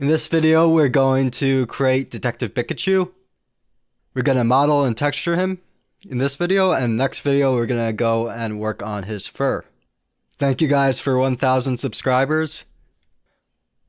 In this video, we're going to create Detective Pikachu. We're going to model and texture him in this video, and next video, we're going to go and work on his fur. Thank you guys for 1,000 subscribers.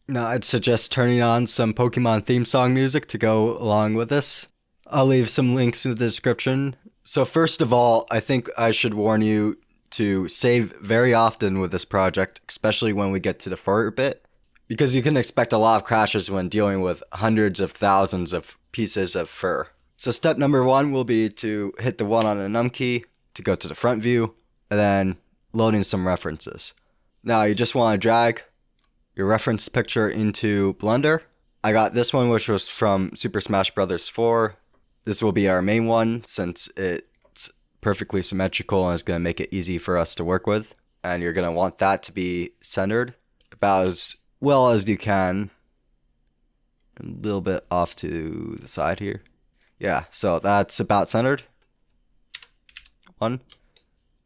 Now, I'd suggest turning on some Pokemon theme song music to go along with this. I'll leave some links in the description. So first of all, I think I should warn you to save very often with this project, especially when we get to the fur bit, because you can expect a lot of crashes when dealing with hundreds of thousands of pieces of fur. So step number one will be to hit the 1 on the num key to go to the front view, and then loading some references. Now you just want to drag your reference picture into Blender. I got this one, which was from Super Smash Bros. 4. This will be our main one since it's perfectly symmetrical and is going to make it easy for us to work with. And you're going to want that to be centered about as well as you can. A little bit off to the side here. Yeah, so that's about centered. One.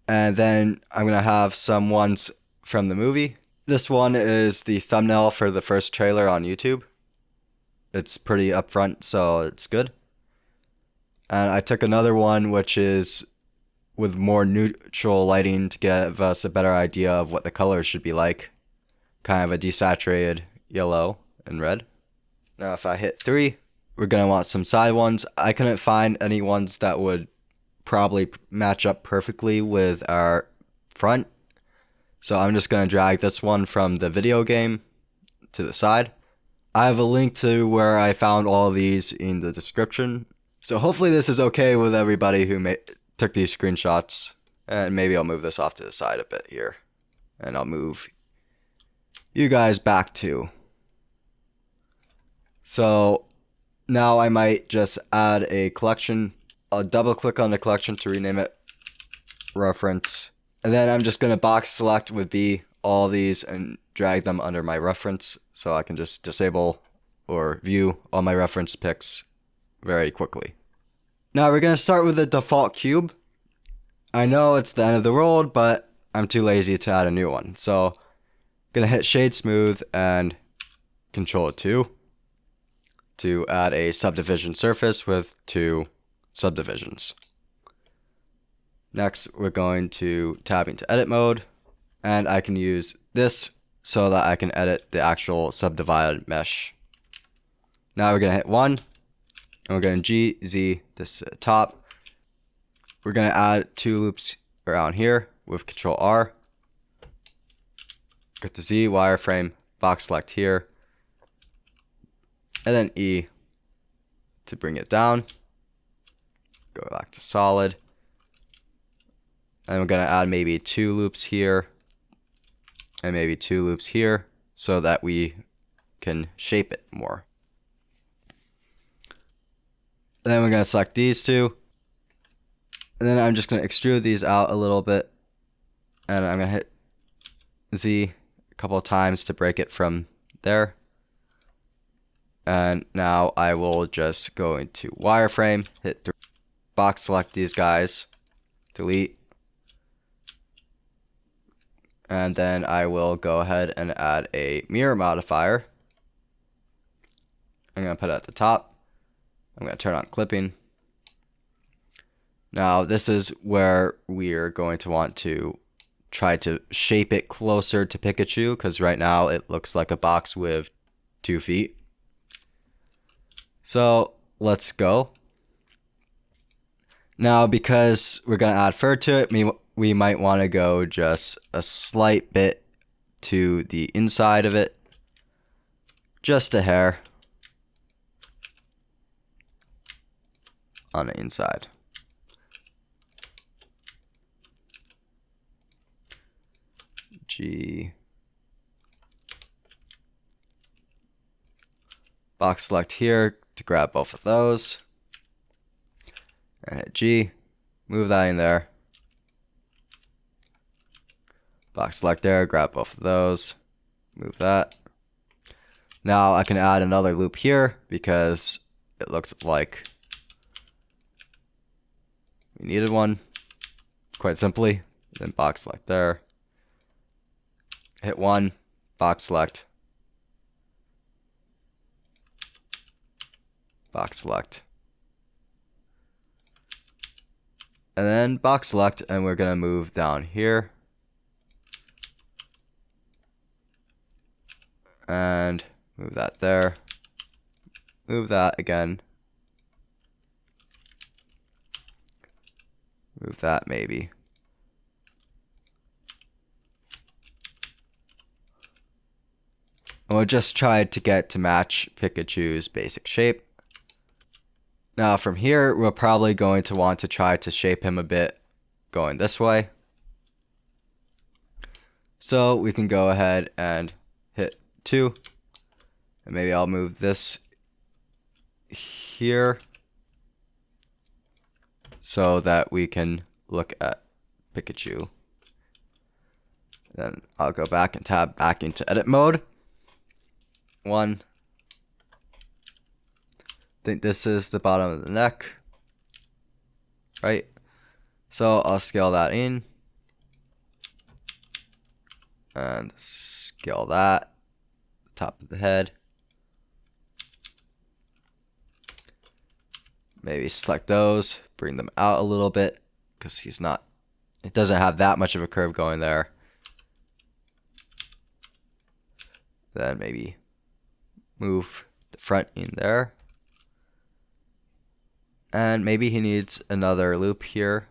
And then I'm going to have some ones from the movie. This one is the thumbnail for the first trailer on YouTube. It's pretty upfront, so it's good. And I took another one which is with more neutral lighting to give us a better idea of what the colors should be like. Kind of a desaturated yellow and red. Now if I hit 3, we're going to want some side ones. I couldn't find any ones that would probably match up perfectly with our front. So I'm just going to drag this one from the video game to the side. I have a link to where I found all of these in the description. So hopefully this is okay with everybody who took these screenshots. And maybe I'll move this off to the side a bit here. And I'll move you guys back too. So now I might just add a collection. I'll double click on the collection to rename it reference. And then I'm just going to box select with B all these and drag them under my reference so I can just disable or view all my reference pics very quickly. Now we're going to start with the default cube. I know it's the end of the world, but I'm too lazy to add a new one. So I'm going to hit shade smooth and Control 2 to add a subdivision surface with 2 subdivisions. Next, we're going to tab into edit mode, and I can use this so that I can edit the actual subdivided mesh. Now we're going to hit 1, and we're going to G, Z, this to the top. We're going to add 2 loops around here with Control R. Go to Z, wireframe, box select here, and then E to bring it down. Go back to solid. And we're going to add maybe 2 loops here and maybe 2 loops here so that we can shape it more. And then we're going to select these 2. And then I'm just going to extrude these out a little bit. And I'm going to hit Z a couple of times to break it from there. And now I will just go into wireframe, hit 3, box select these guys, delete. And then I will go ahead and add a mirror modifier. I'm going to put it at the top. I'm going to turn on clipping. Now this is where we're going to want to try to shape it closer to Pikachu, because right now it looks like a box with 2 feet. So let's go. Now because we're going to add fur to it, we might want to go just a slight bit to the inside of it. Just a hair on the inside. G. Box select here to grab both of those. And hit G. Move that in there. Box select there, grab both of those, move that. Now I can add another loop here because it looks like we needed one, quite simply. Then box select there, hit 1, box select, box select. And then box select, and we're going to move down here. And move that there. Move that again. Move that maybe. And we'll just try to get to match Pikachu's basic shape. Now from here, we're probably going to want to try to shape him a bit going this way. So we can go ahead and hit 2. And maybe I'll move this here so that we can look at Pikachu. Then I'll go back and tab back into edit mode. 1. I think this is the bottom of the neck, right? So I'll scale that in and scale that, top of the head. Maybe select those, bring them out a little bit because it doesn't have that much of a curve going there. Then maybe move the front in there. And maybe he needs another loop here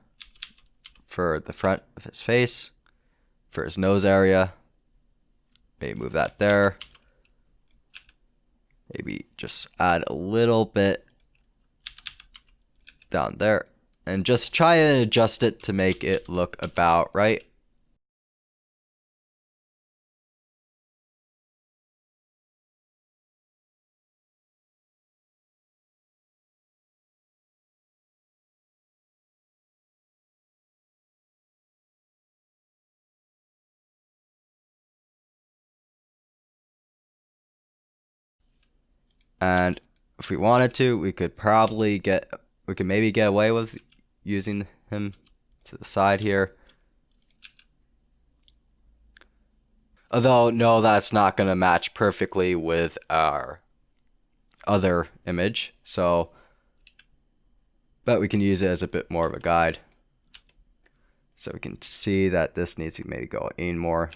for the front of his face, for his nose area. Maybe move that there. Maybe just add a little bit down there. And just try and adjust it to make it look about right. And if we wanted to, we could maybe get away with using him to the side here. Although, no, that's not going to match perfectly with our other image. But we can use it as a bit more of a guide. So we can see that this needs to maybe go in more.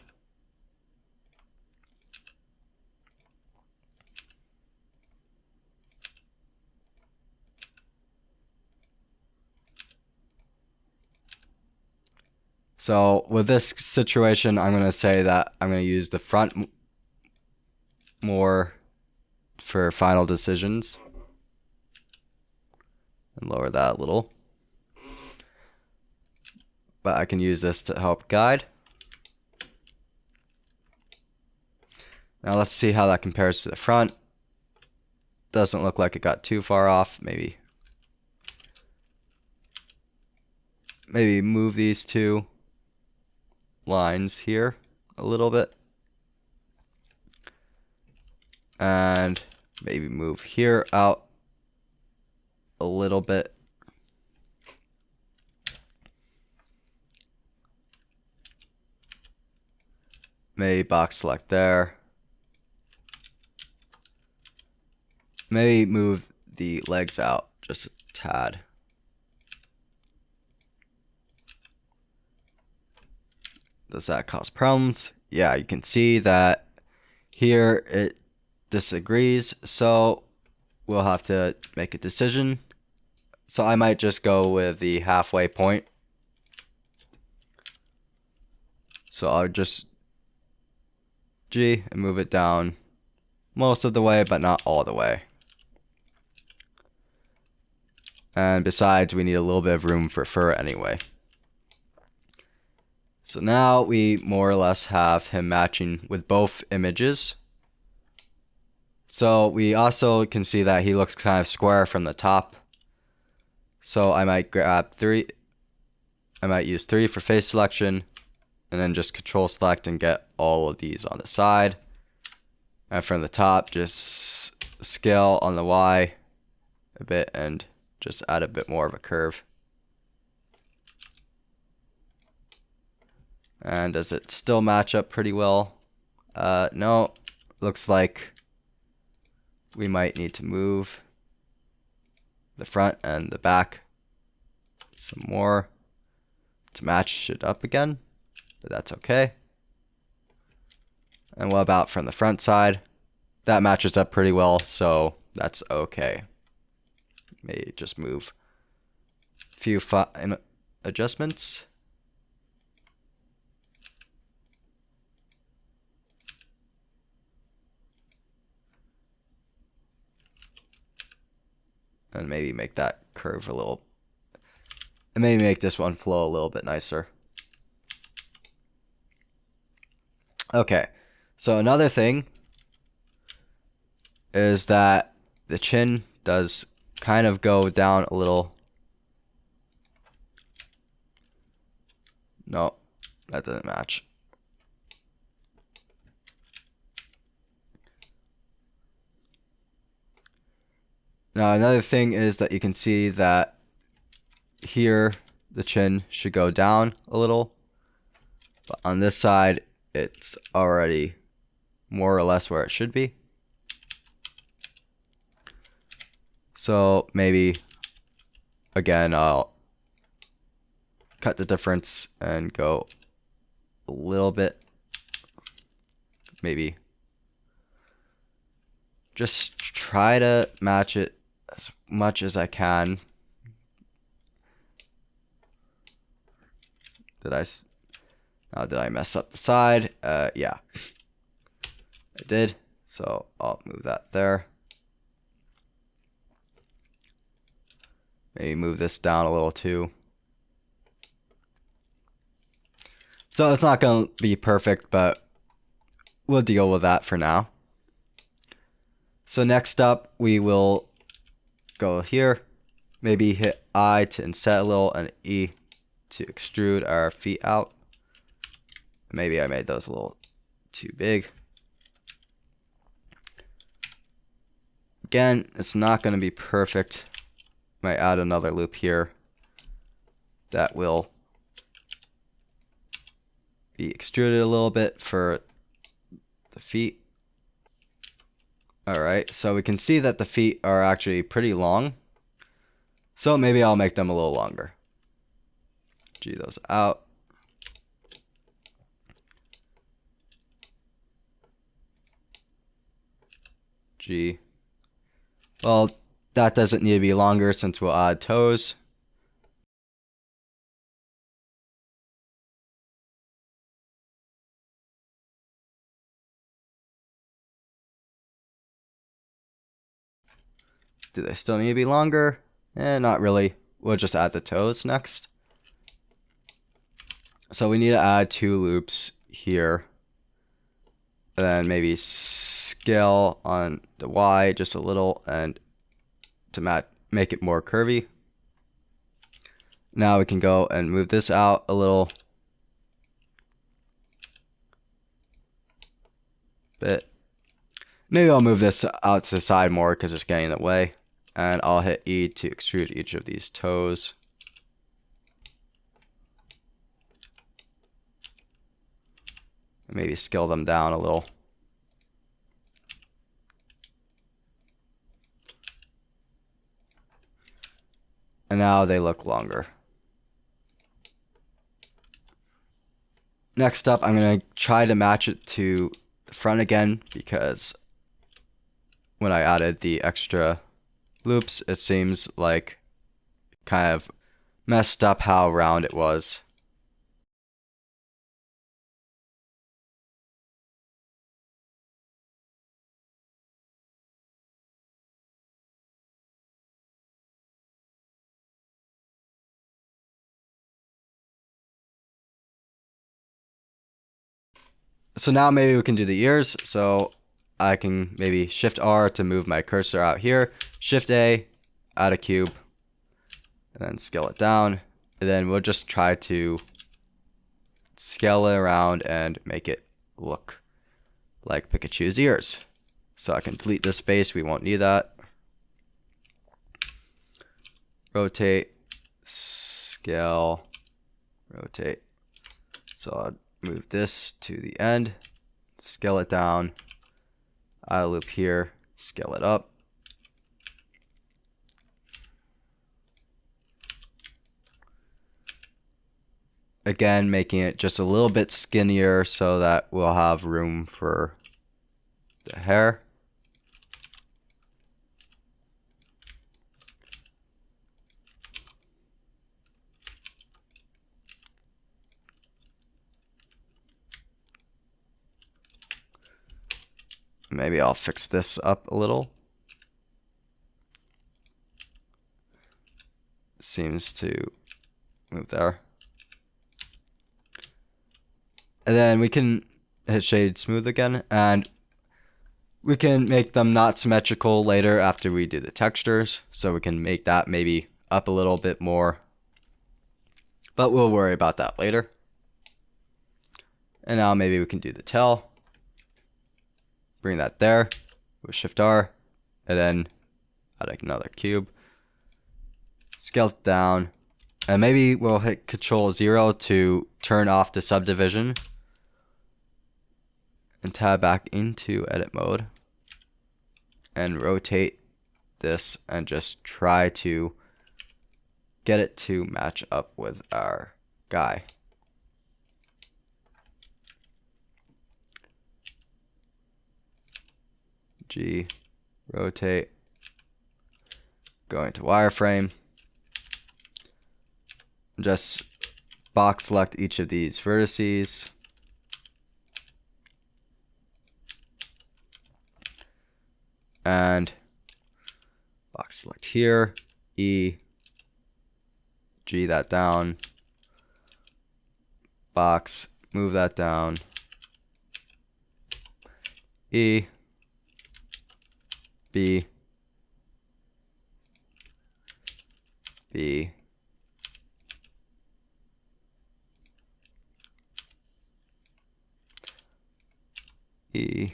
So with this situation, I'm going to say that I'm going to use the front more for final decisions. And lower that a little. But I can use this to help guide. Now let's see how that compares to the front. Doesn't look like it got too far off. Maybe move these two lines here a little bit. And maybe move here out a little bit. Maybe box select there. Maybe move the legs out just a tad. Does that cause problems? Yeah, you can see that here it disagrees, so we'll have to make a decision. So I might just go with the halfway point. So I'll just G and move it down most of the way, but not all the way. And besides, we need a little bit of room for fur anyway. So now we more or less have him matching with both images. So we also can see that he looks kind of square from the top. So I might grab 3. I might use 3 for face selection. And then just control select and get all of these on the side. And from the top, just scale on the Y a bit and just add a bit more of a curve. And does it still match up pretty well? No, looks like we might need to move the front and the back some more to match it up again, but that's okay. And what about from the front side? That matches up pretty well, so that's okay. Maybe just move a few fine adjustments. And maybe make that curve a little, and maybe make this one flow a little bit nicer. Okay, so another thing is that the chin does kind of go down a little. No, that doesn't match. Now another thing is that you can see that here the chin should go down a little, but on this side it's already more or less where it should be. So maybe again I'll cut the difference and go a little bit, maybe just try to match it as much as I can. Did I mess up the side? Yeah, I did. So I'll move that there. Maybe move this down a little too. So it's not going to be perfect, but we'll deal with that for now. So next up, we will go here. Maybe hit I to inset a little and E to extrude our feet out. Maybe I made those a little too big. Again, it's not going to be perfect. Might add another loop here that will be extruded a little bit for the feet. Alright, so we can see that the feet are actually pretty long. So maybe I'll make them a little longer. G those out. G. Well, that doesn't need to be longer since we'll add toes. Do they still need to be longer? Not really. We'll just add the toes next. So we need to add 2 loops here. And then maybe scale on the Y just a little and to make it more curvy. Now we can go and move this out a little bit. Maybe I'll move this out to the side more because it's getting in the way. And I'll hit E to extrude each of these toes. Maybe scale them down a little. And now they look longer. Next up, I'm going to try to match it to the front again, because when I added the extra loops, it seems like kind of messed up how round it was. So now maybe we can do the ears. So I can maybe Shift R to move my cursor out here, Shift A, add a cube, and then scale it down. And then we'll just try to scale it around and make it look like Pikachu's ears. So I can delete this space, we won't need that. Rotate, scale, rotate. So I'll move this to the end, scale it down, add a loop here, scale it up. Again, making it just a little bit skinnier so that we'll have room for the hair. Maybe I'll fix this up a little. Seems to move there. And then we can hit shade smooth again, and we can make them not symmetrical later after we do the textures. So we can make that maybe up a little bit more, but we'll worry about that later. And now maybe we can do the tail. Bring that there with Shift R, and then add another cube. Scale it down, and maybe we'll hit Control 0 to turn off the subdivision. And tab back into edit mode and rotate this and just try to get it to match up with our guy. G, rotate, go into wireframe, just box select each of these vertices. And box select here, E, G that down, box, move that down, E, B, B, E,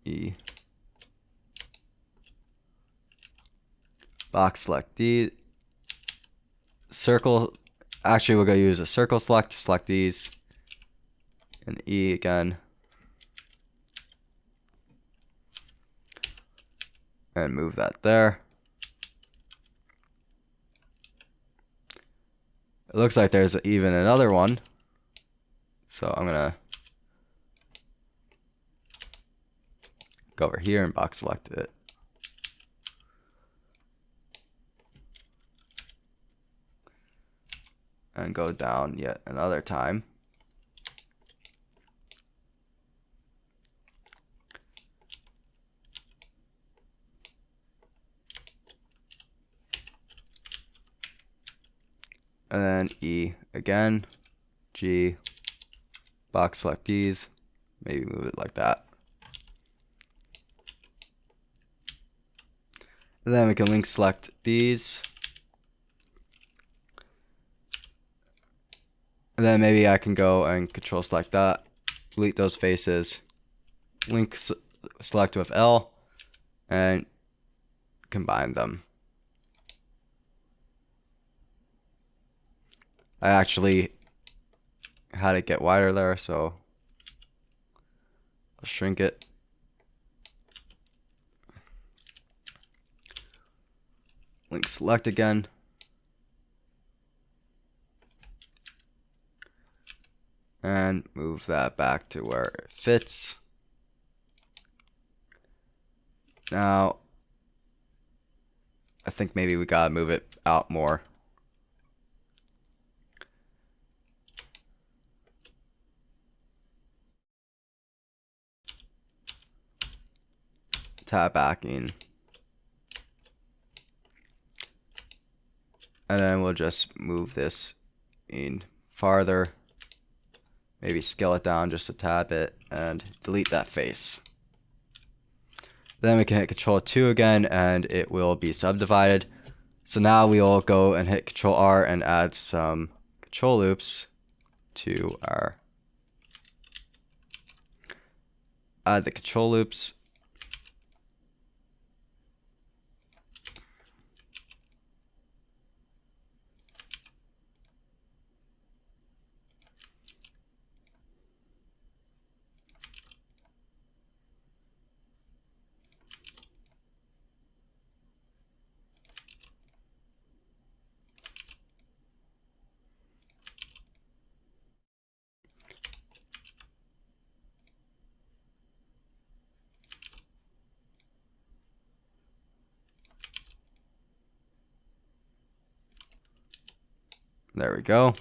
E, box select D, circle, actually we're going to use a circle select to select these, and E again, and move that there. It looks like there's even another one, so I'm gonna go over here and box select it. And go down yet another time. And then E again, G, box select these, maybe move it like that. And then we can link select these. And then maybe I can go and control select that, delete those faces, link select with L, and combine them. I actually had it get wider there, so I'll shrink it. Link select again. And move that back to where it fits. Now, I think maybe we gotta move it out more. Tab back in. And then we'll just move this in farther. Maybe scale it down just a tad bit and delete that face. Then we can hit Control 2 again and it will be subdivided. So now we'll go and hit Control R and add some control loops to our, add the control loops. There we go.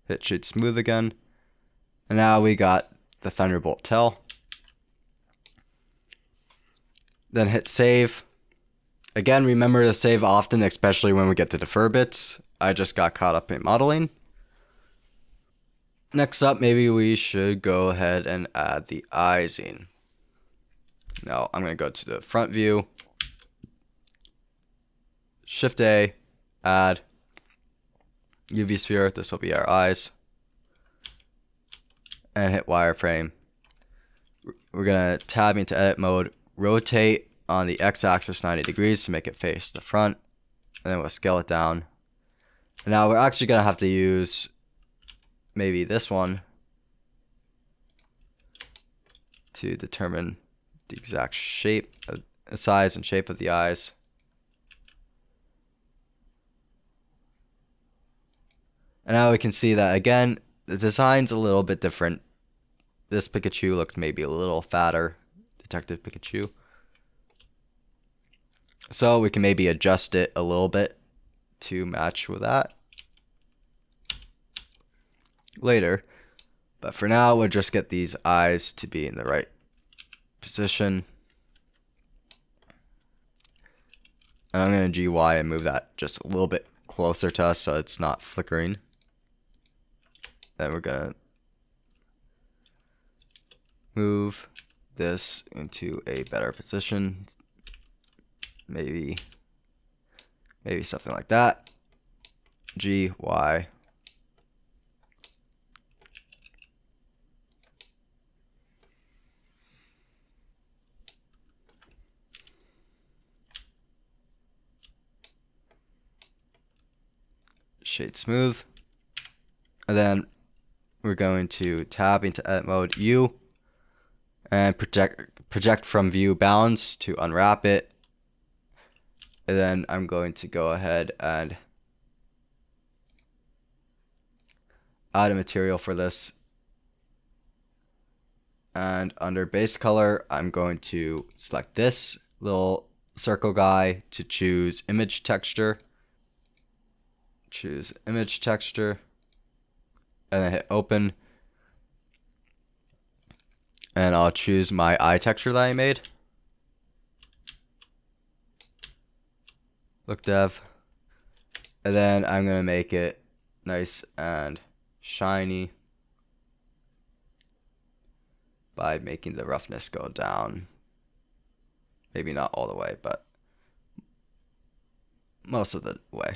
Hit shade smooth again. And now we got the Thunderbolt tail. Then hit save. Again, remember to save often, especially when we get to the fur bits. I just got caught up in modeling. Next up, maybe we should go ahead and add the eyesing. Now I'm going to go to the front view. Shift A, add UV sphere. This will be our eyes. And hit wireframe. We're going to tab into edit mode, rotate on the x-axis 90 degrees to make it face the front, and then we'll scale it down. And now we're actually going to have to use maybe this one to determine the exact shape, size and shape of the eyes. And now we can see that again, the design's a little bit different. This Pikachu looks maybe a little fatter, Detective Pikachu. So we can maybe adjust it a little bit to match with that later. But for now, we'll just get these eyes to be in the right position. And I'm going to GY and move that just a little bit closer to us so it's not flickering. Then we're going to move this into a better position. Maybe something like that. G, Y. Shade smooth. And then we're going to tab into edit mode U and project from view bounds to unwrap it. And then I'm going to go ahead and add a material for this. And under base color, I'm going to select this little circle guy to choose image texture. Choose image texture. And then hit open. And I'll choose my eye texture that I made. Look dev. And then I'm going to make it nice and shiny by making the roughness go down. Maybe not all the way, but most of the way.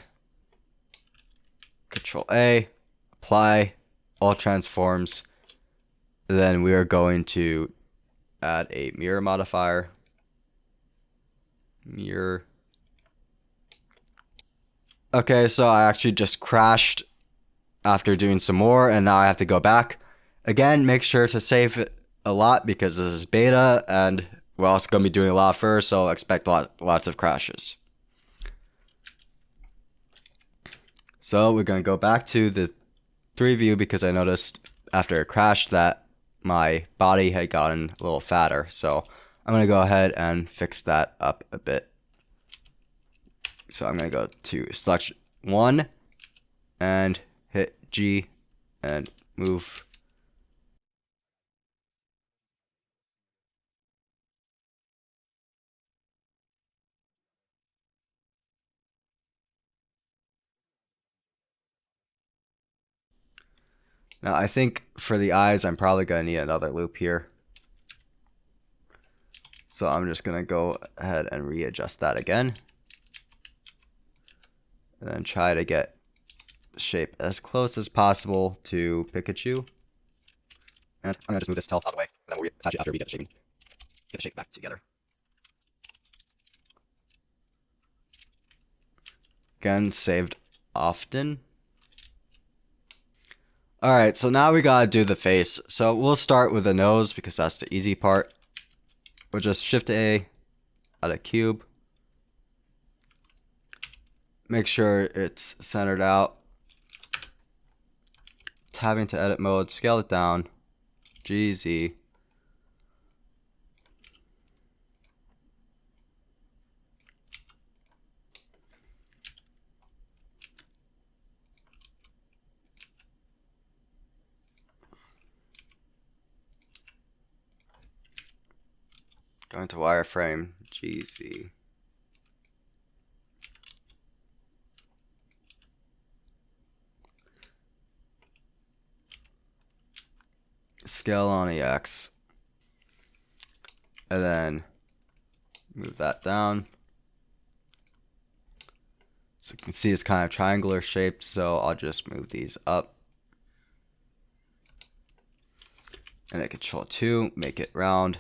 Control A, apply all transforms. Then we are going to add a mirror modifier. Mirror. Okay, so I actually just crashed after doing some more, and now I have to go back. Again, make sure to save it a lot because this is beta, and we're also going to be doing a lot first, so expect lots of crashes. So we're going to go back to the 3 view because I noticed after it crashed that my body had gotten a little fatter. So I'm going to go ahead and fix that up a bit. So I'm going to go to selection 1 and hit G and move. Now I think for the eyes, I'm probably going to need another loop here. So I'm just going to go ahead and readjust that again. And then try to get the shape as close as possible to Pikachu. And I'm going to just move this tail out of the way. And then we'll attach it after we get the shape. Get the shape back together. Again, saved often. Alright, so now we gotta do the face. So we'll start with the nose because that's the easy part. We'll just Shift A, add a cube. Make sure it's centered out. Tab into edit mode, scale it down. GZ. Going to wireframe, GZ. Scale on EX. And then move that down. So you can see it's kind of triangular shaped, so I'll just move these up. And then Control 2, make it round.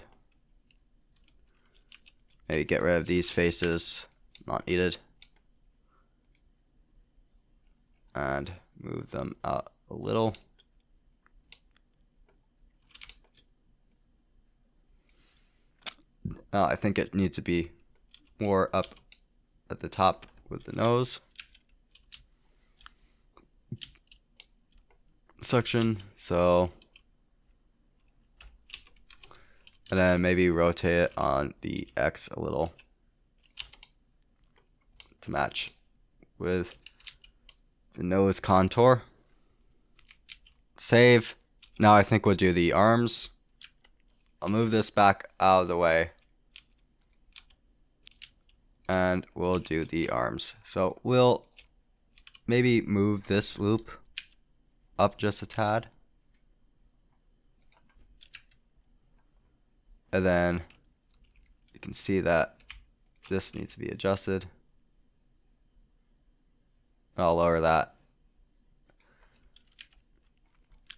Maybe get rid of these faces, not needed. And move them out a little. I think it needs to be more up at the top with the nose section. So, and then maybe rotate it on the X a little to match with the nose contour. Save. Now I think we'll do the arms. I'll move this back out of the way. And we'll do the arms. So we'll maybe move this loop up just a tad. And then you can see that this needs to be adjusted. I'll lower that.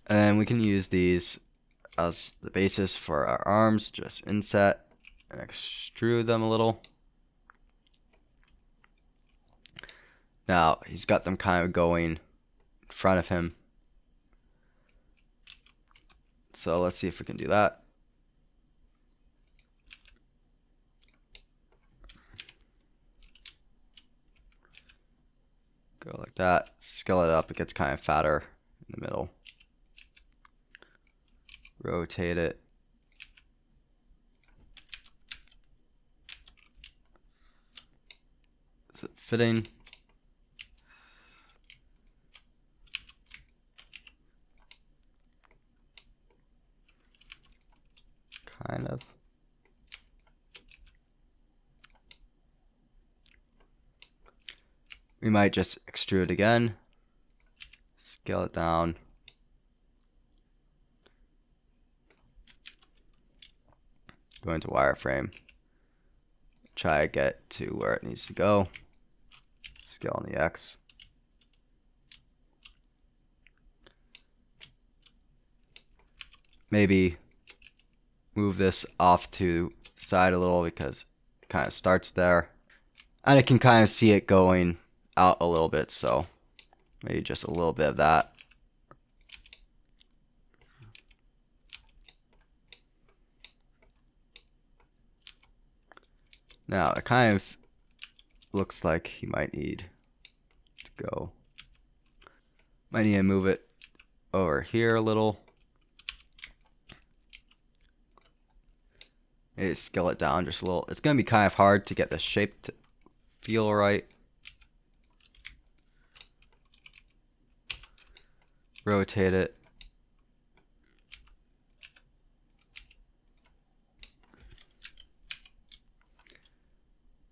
And then we can use these as the basis for our arms. Just inset and extrude them a little. Now, he's got them kind of going in front of him. So let's see if we can do that. Go like that. Scale it up. It gets kind of fatter in the middle. Rotate it. Is it fitting? Kind of. We might just extrude again. Scale it down. Go into wireframe. Try to get to where it needs to go. Scale on the X. Maybe move this off to the side a little because it kind of starts there. And I can kind of see it going out a little bit, so maybe just a little bit of that. Now it kind of looks like he might need to go. Might need to move it over here a little. Maybe scale it down just a little. It's going to be kind of hard to get the shape to feel right. Rotate it.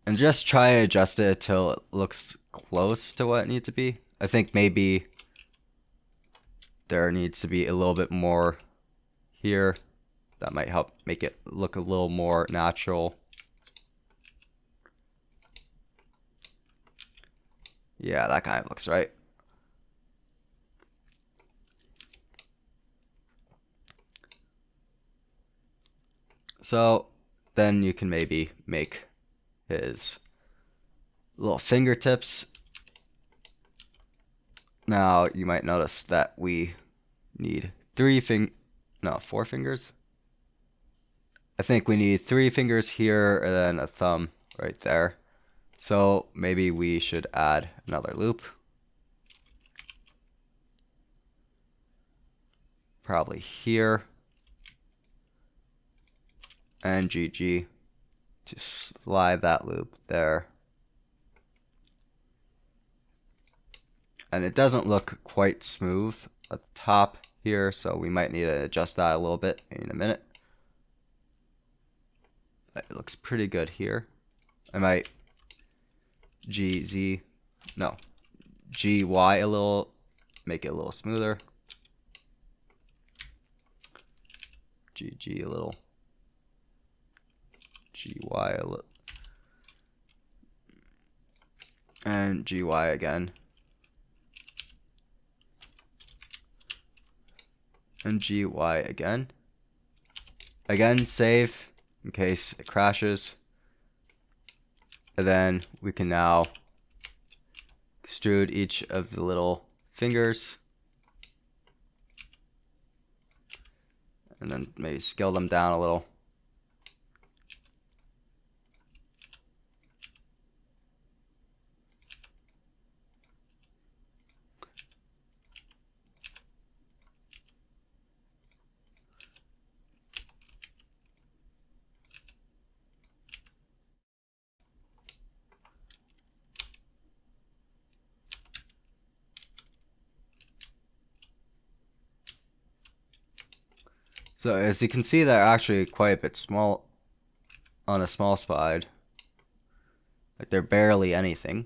And just try to adjust it till it looks close to what it needs to be. I think maybe there needs to be a little bit more here. That might help make it look a little more natural. Yeah, that kind of looks right. So then you can maybe make his little fingertips. Now you might notice that we need 4 fingers. I think we need 3 fingers here and then a thumb right there. So maybe we should add another loop. Probably here. And GG to slide that loop there. And it doesn't look quite smooth at the top here, so we might need to adjust that a little bit in a minute. It looks pretty good here. I might GY a little, make it a little smoother. GG a little. GY a little. And GY again. And GY again. Again, save in case it crashes. And then we can now extrude each of the little fingers. And then maybe scale them down a little. So as you can see, they're actually quite a bit small on a small side. Like they're barely anything.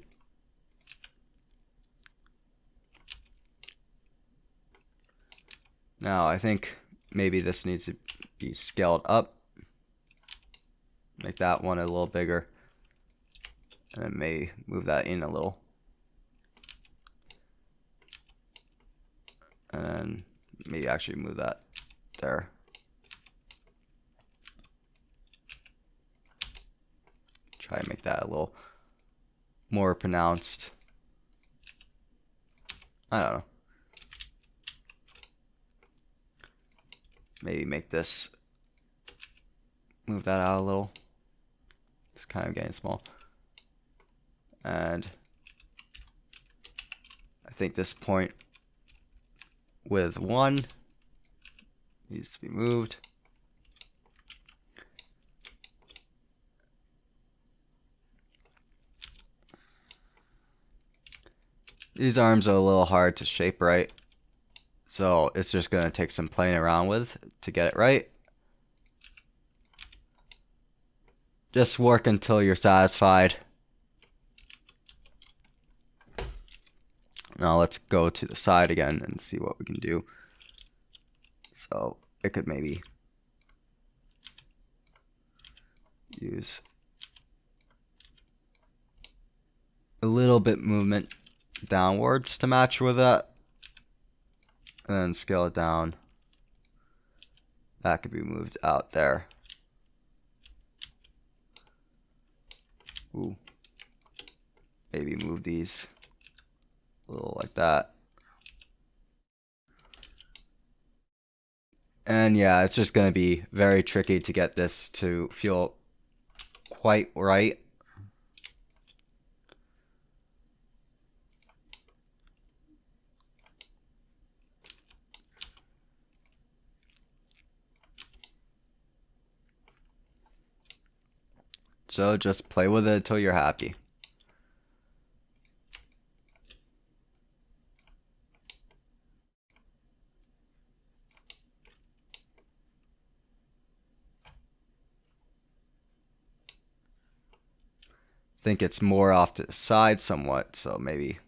Now I think maybe this needs to be scaled up. Make that one a little bigger. And then maybe move that in a little. And then maybe actually move that there. Try and make that a little more pronounced. I don't know. Maybe make this, move that out a little. It's kind of getting small. And I think this point with 1 needs to be moved. These arms are a little hard to shape right, so it's just going to take some playing around with to get it right. Just work until you're satisfied. Now let's go to the side again and see what we can do. So it could maybe use a little bit movement downwards to match with that, and then scale it down. That could be moved out there. Ooh. Maybe move these a little like that. And yeah, it's just going to be very tricky to get this to feel quite right. So just play with it until you're happy. Think it's more off to the side somewhat, so maybe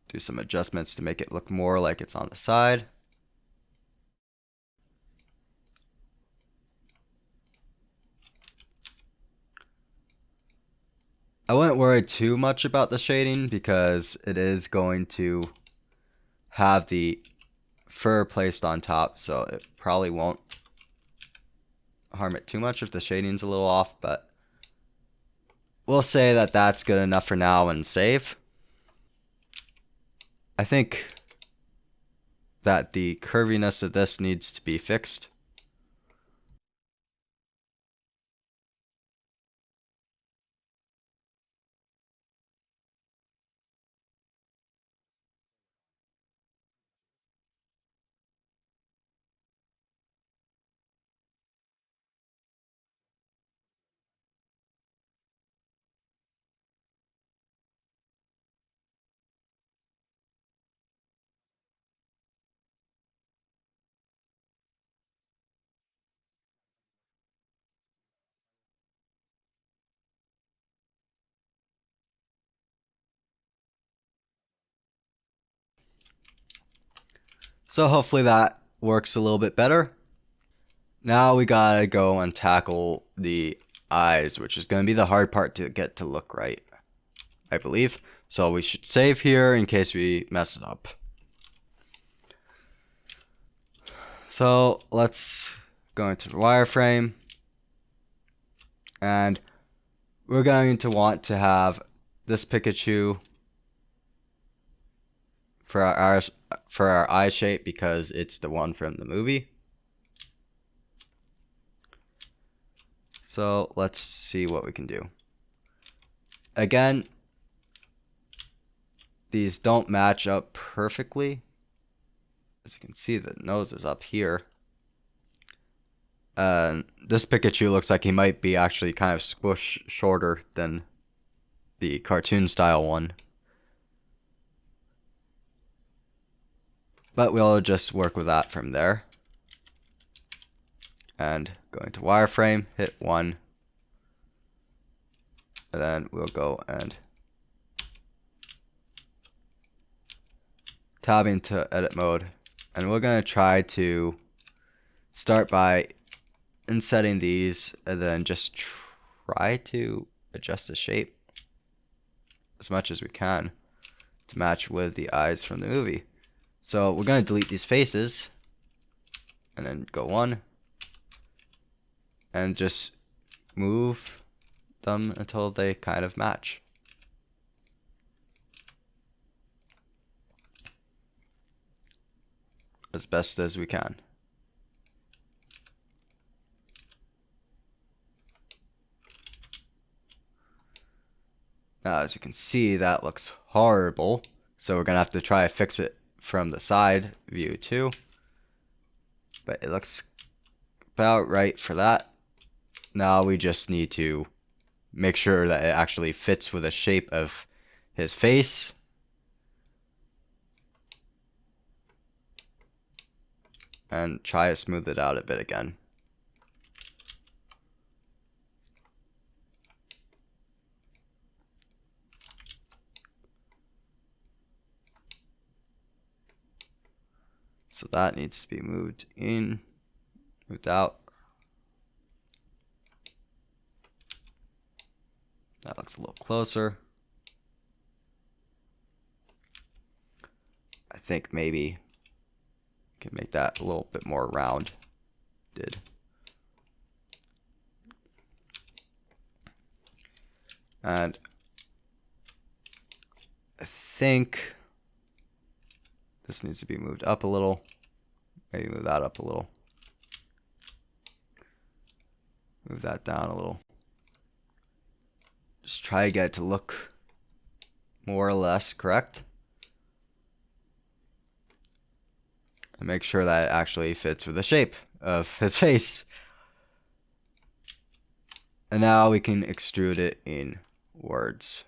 do some adjustments to make it look more like it's on the side. I wouldn't worry too much about the shading because it is going to have the fur placed on top, so it probably won't harm it too much if the shading's a little off, but we'll say that that's good enough for now and save. I think that the curviness of this needs to be fixed. So hopefully that works a little bit better. Now we gotta go and tackle the eyes, which is gonna be the hard part to get to look right, I believe. So we should save here in case we mess it up. So let's go into the wireframe, and we're going to want to have this Pikachu for our eye shape because it's the one from the movie. So let's see what we can do. Again, these don't match up perfectly. As you can see, the nose is up here. This Pikachu looks like he might be actually kind of squish shorter than the cartoon style one. But we'll just work with that from there. And going to wireframe, hit 1. And then we'll go and tab into edit mode. And we're going to try to start by insetting these and then just try to adjust the shape as much as we can to match with the eyes from the movie. So we're going to delete these faces and then go 1 and just move them until they kind of match. As best as we can. Now, as you can see, that looks horrible. So we're gonna have to try to fix it from the side view too. But it looks about right for that. Now we just need to make sure that it actually fits with the shape of his face. And try to smooth it out a bit again. So that needs to be moved in, moved out. That looks a little closer. I think maybe we can make that a little bit more rounded. And I think this needs to be moved up a little. Maybe move that up a little. Move that down a little. Just try to get it to look more or less correct. And make sure that it actually fits with the shape of his face. And now we can extrude it in words.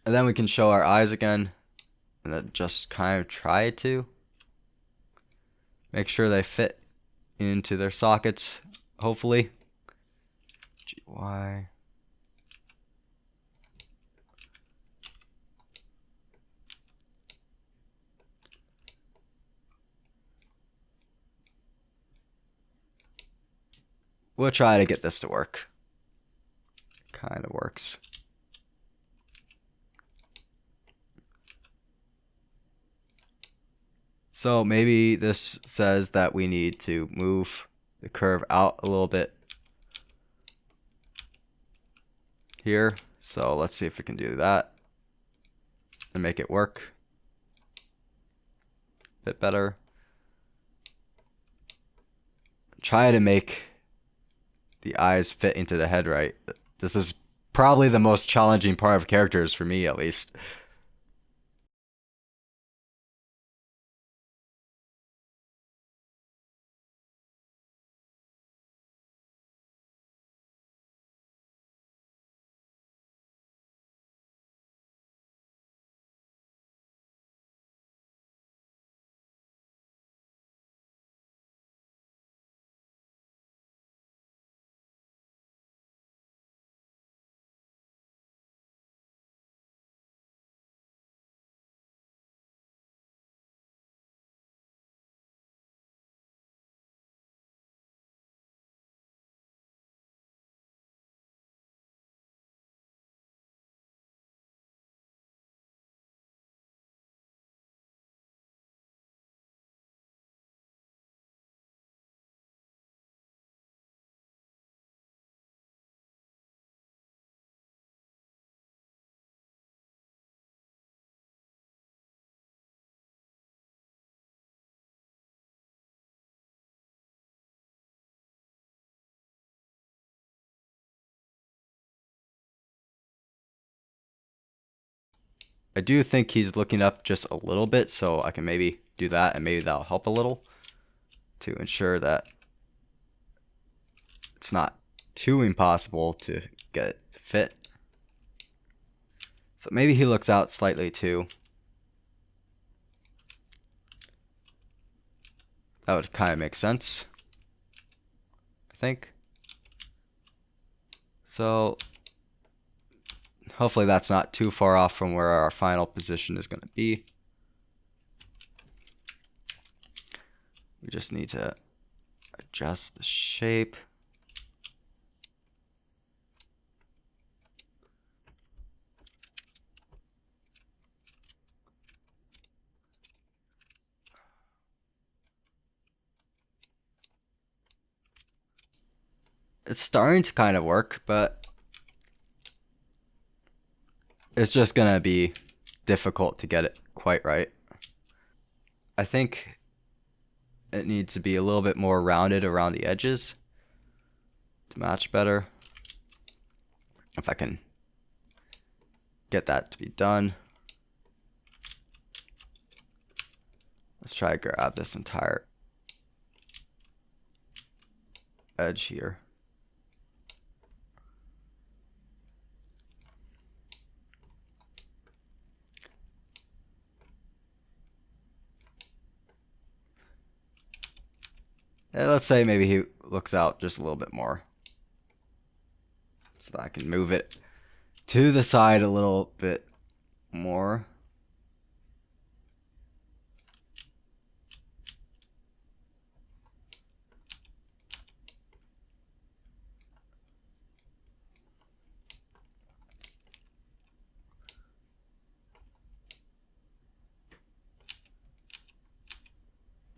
And then we can show our eyes again. And then just kind of try to make sure they fit into their sockets, hopefully. GY. We'll try to get this to work. Kind of works. So maybe this says that we need to move the curve out a little bit here. So let's see if we can do that and make it work a bit better. Try to make the eyes fit into the head right. This is probably the most challenging part of characters for me, at least. I do think he's looking up just a little bit, so I can maybe do that, and maybe that'll help a little to ensure that it's not too impossible to get it to fit. So maybe he looks out slightly too. That would kind of make sense, I think. So hopefully that's not too far off from where our final position is going to be. We just need to adjust the shape. It's starting to kind of work, but it's just gonna be difficult to get it quite right. I think it needs to be a little bit more rounded around the edges to match better. If I can get that to be done. Let's try to grab this entire edge here. And let's say maybe he looks out just a little bit more. So I can move it to the side a little bit more.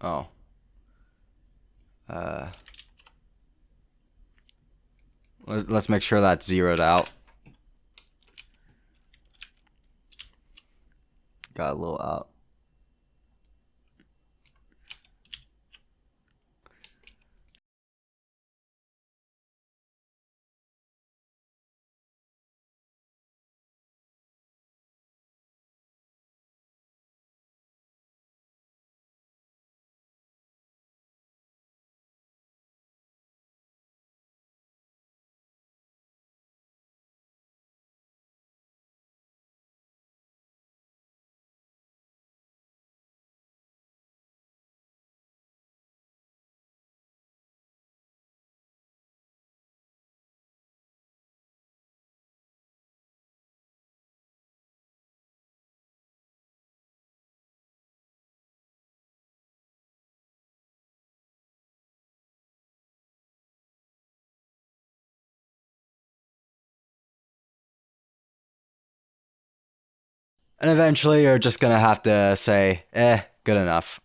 Oh. Let's make sure that's zeroed out. Got a little out. And eventually you're just gonna have to say, good enough.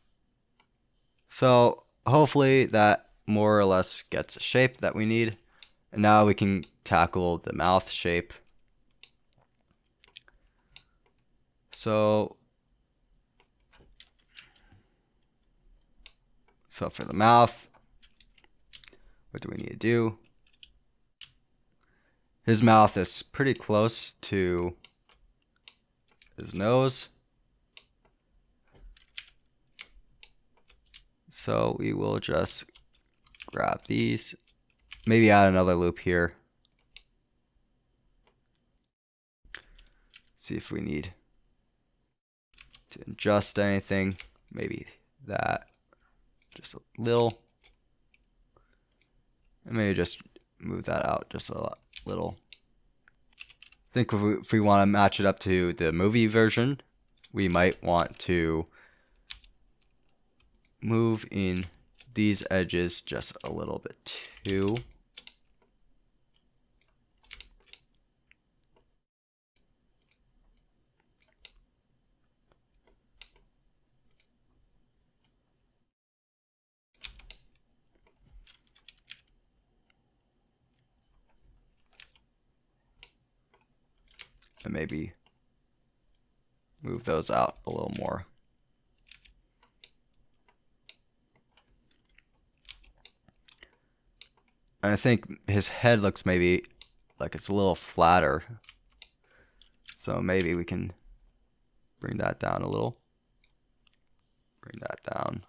So hopefully that more or less gets a shape that we need. And now we can tackle the mouth shape. So for the mouth, what do we need to do? His mouth is pretty close to his nose. So we will just grab these, maybe add another loop here. See if we need to adjust anything, maybe that, just a little. And maybe just move that out just a little. I think if we want to match it up to the movie version, we might want to move in these edges just a little bit too. And maybe move those out a little more. And I think his head looks maybe like it's a little flatter. So maybe we can Bring that down a little. Bring that down.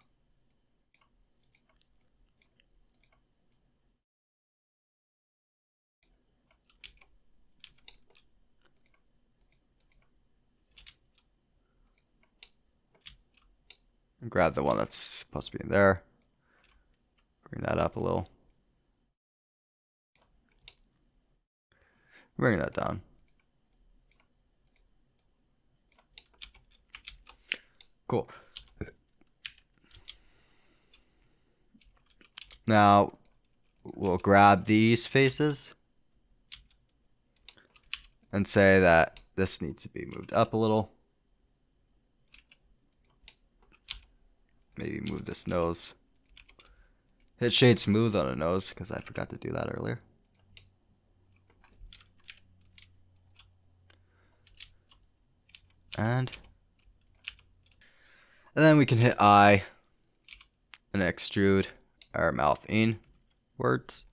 And grab the one that's supposed to be in there. Bring that up a little. Bring that down. Cool. Now we'll grab these faces and say that this needs to be moved up a little. Maybe move this nose. Hit shade smooth on the nose because I forgot to do that earlier. And then we can hit I and extrude our mouth inwards.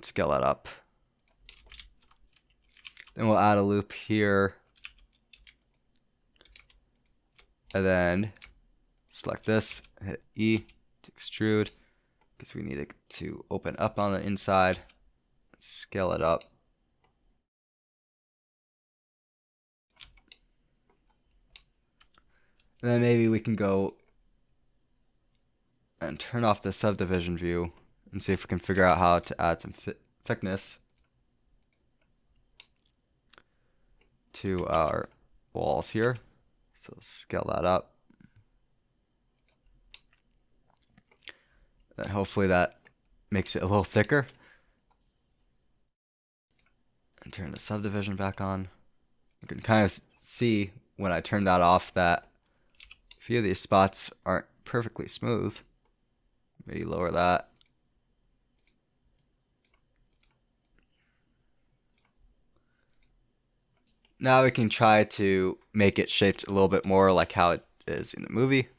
Scale that up. Then we'll add a loop here. And then select this, hit E to extrude because we need it to open up on the inside. Scale it up. And then maybe we can go and turn off the subdivision view and see if we can figure out how to add some thickness to our walls here. So scale that up. And hopefully that makes it a little thicker. And turn the subdivision back on. You can kind of see when I turn that off that a few of these spots aren't perfectly smooth. Maybe lower that. Now we can try to make it shaped a little bit more like how it is in the movie.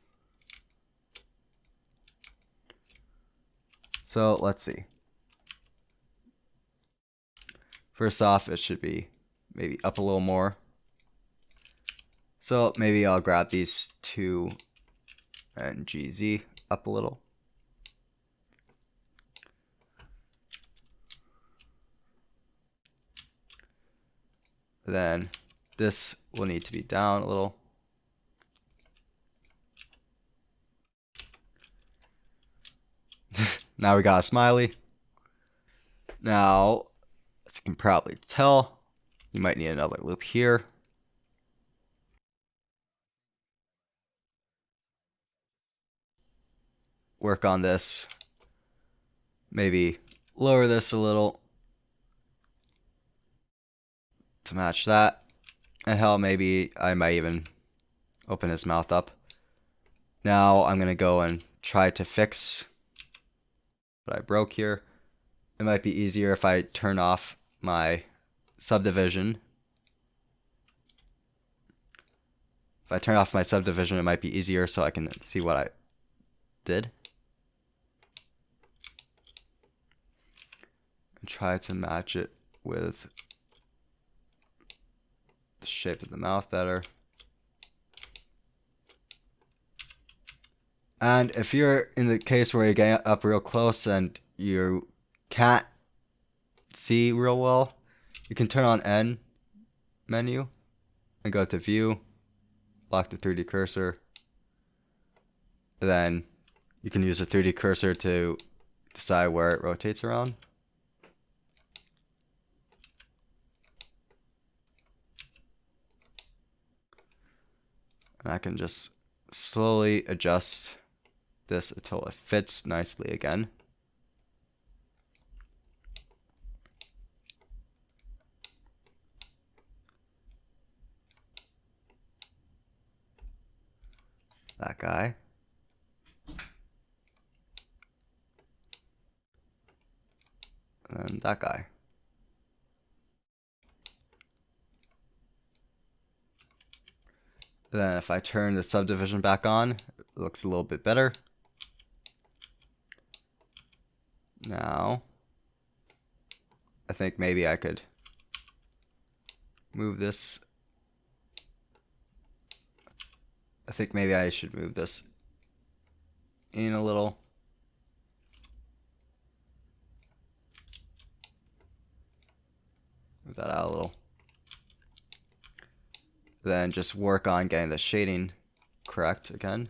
So let's see. First off, it should be maybe up a little more. So maybe I'll grab these two and GZ up a little. Then this will need to be down a little. Now we got a smiley. Now, as you can probably tell, you might need another loop here. Work on this. Maybe lower this a little to match that. And hell, maybe I might even open his mouth up. Now I'm going to go and try to fix what I broke here. It might be easier if I turn off my subdivision. If I turn off my subdivision, it might be easier so I can see what I did. And try to match it with the shape of the mouth better. And if you're in the case where you get up real close and you can't see real well, you can turn on N menu and go to View, lock the 3D cursor. Then you can use the 3D cursor to decide where it rotates around. And I can just slowly adjust this until it fits nicely again. That guy. And then that guy. Then if I turn the subdivision back on, it looks a little bit better. Now, I think maybe I could move this I think maybe I should move this in a little. Move that out a little. Then just work on getting the shading correct again.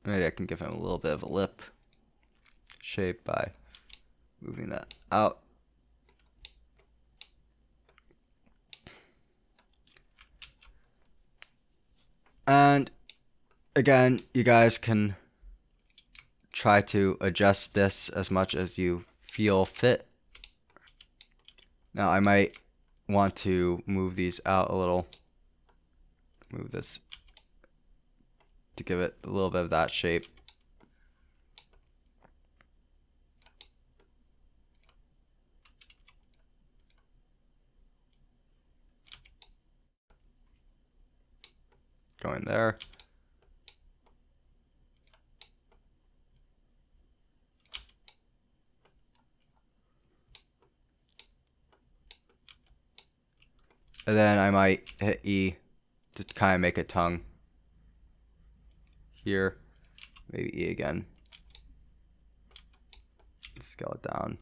Maybe I can give him a little bit of a lip shape by moving that out. And again, you guys can try to adjust this as much as you feel fit. Now I might want to move these out a little. Move this to give it a little bit of that shape. Going there. And then I might hit E to kind of make a tongue. Here, maybe E again. Scale it down.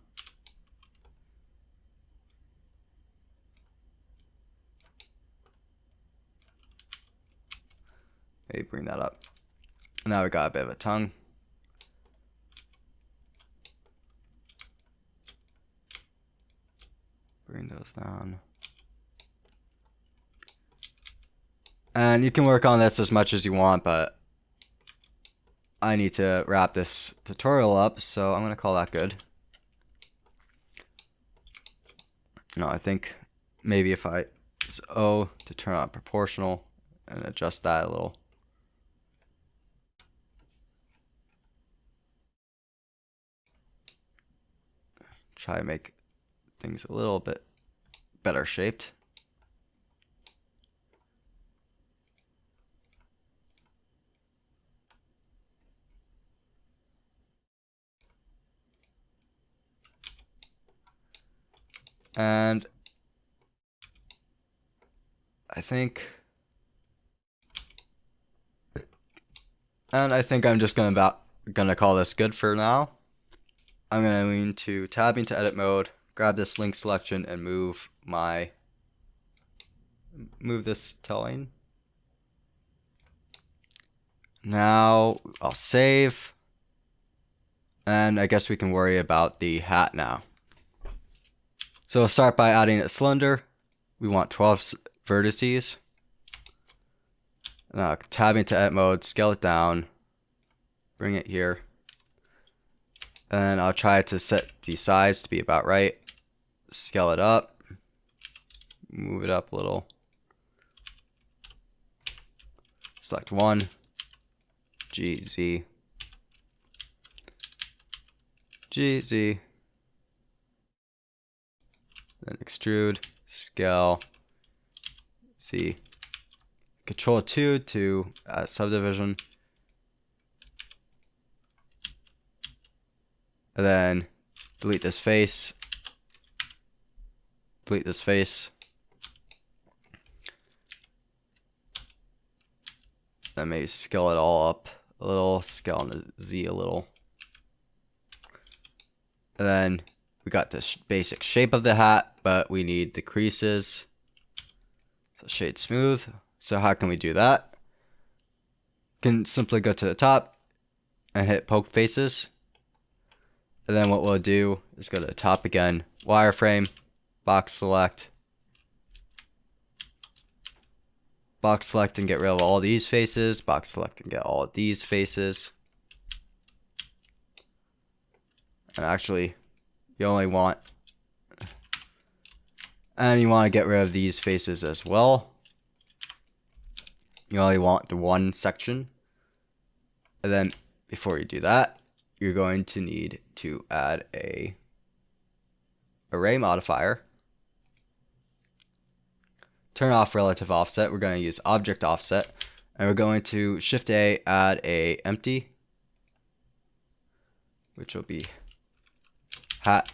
Maybe bring that up. Now we got a bit of a tongue. Bring those down. And you can work on this as much as you want, but I need to wrap this tutorial up, so I'm going to call that good. No, I think maybe if I use O to turn on proportional and adjust that a little. Try to make things a little bit better shaped. And I think I'm just gonna call this good for now. I'm gonna lean to tab into edit mode, grab this link selection, and move this tilling. Now I'll save, and I guess we can worry about the hat now. So we'll start by adding a cylinder. We want 12 vertices. Now tab into edit mode, scale it down, bring it here. And I'll try to set the size to be about right. Scale it up, move it up a little. Select 1, G, Z, G, Z. Then extrude, scale, Z. Control 2 to add subdivision. And then delete this face. Delete this face. Then maybe scale it all up a little, scale on the Z a little. And then we got this basic shape of the hat, but we need the creases. So shade smooth. So how can we do that? Can simply go to the top and hit poke faces. And then what we'll do is go to the top again, wireframe, box select and get rid of all these faces, box select and get all of these faces. And actually, you only want, and you want to get rid of these faces as well. You only want the one section. And then before you do that, you're going to need to add a array modifier. turn off relative offset. We're going to use object offset, and we're going to Shift A, add a empty, which will be hat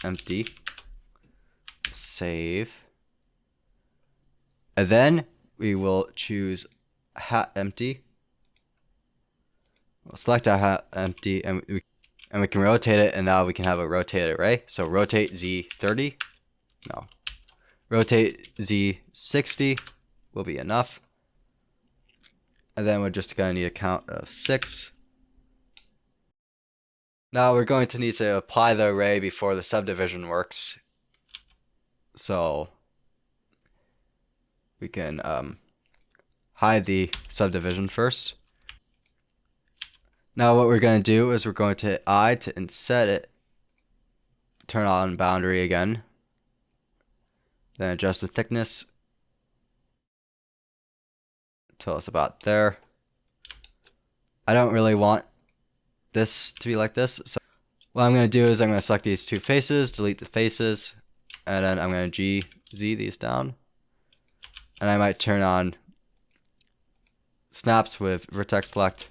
empty. Save. And then we will choose hat empty. We'll select our hat empty, and we can rotate it, and now we can have a rotated array. So rotate Z 30. No. Rotate Z 60 will be enough. And then we're just going to need a count of 6. Now we're going to need to apply the array before the subdivision works. So we can hide the subdivision first. Now what we're going to do is we're going to hit I to inset it, turn on boundary again, then adjust the thickness until it's about there. I don't really want this to be like this, so what I'm going to do is I'm going to select these two faces, delete the faces, and then I'm going to GZ these down, and I might turn on snaps with vertex select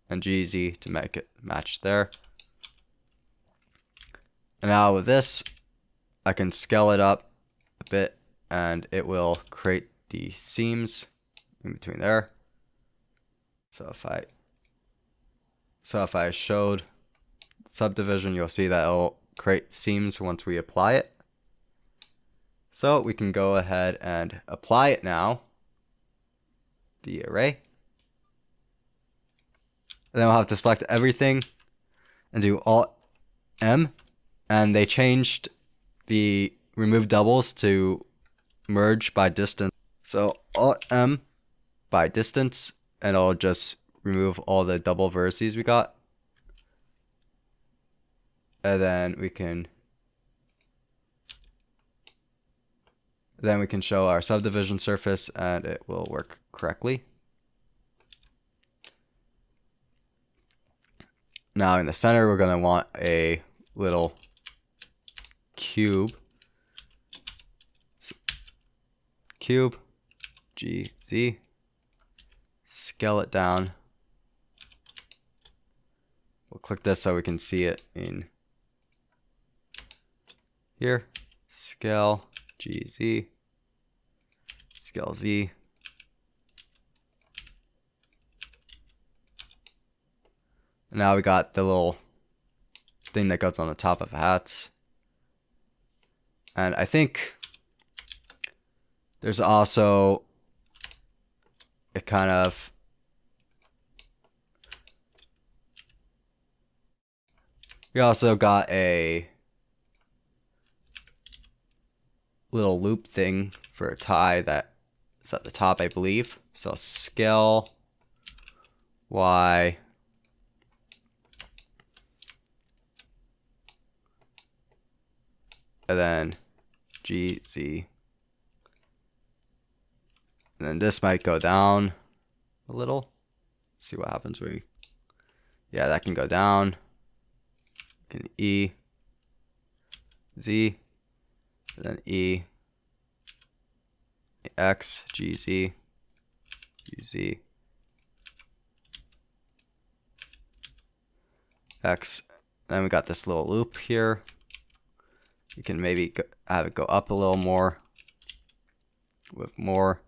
and GZ to make it match there. And now with this, I can scale it up a bit, and it will create the seams in between there. So if I showed subdivision, you'll see that it'll create seams once we apply it. So we can go ahead and apply it now, the array. And then we'll have to select everything and do Alt M, and they changed the remove doubles to merge by distance. So Alt M by distance, and I'll just remove all the double vertices we got. And then we can show our subdivision surface, and it will work correctly. Now in the center, we're going to want a little cube. Cube, GZ, scale it down. We'll click this so we can see it in here. Scale, GZ, scale Z. Now we got the little thing that goes on the top of hats. And I think there's also a kind of we also got a little loop thing for a tie that is at the top, I believe. So scale Y, and then GZ. And then this might go down a little. Let's see what happens when we, yeah, that can go down. Can E, Z, and then E, X, GZ, GZ, X. Then we got this little loop here. You can maybe have it go up a little more with more.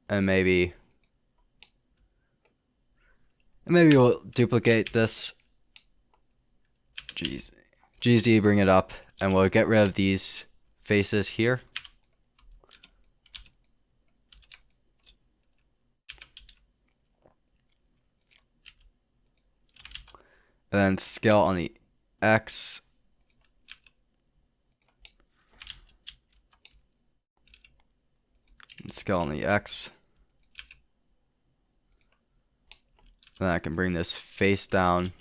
And maybe we'll duplicate this. GZ, bring it up, and we'll get rid of these faces here. And then scale on the X. And scale on the X. Then I can bring this face down.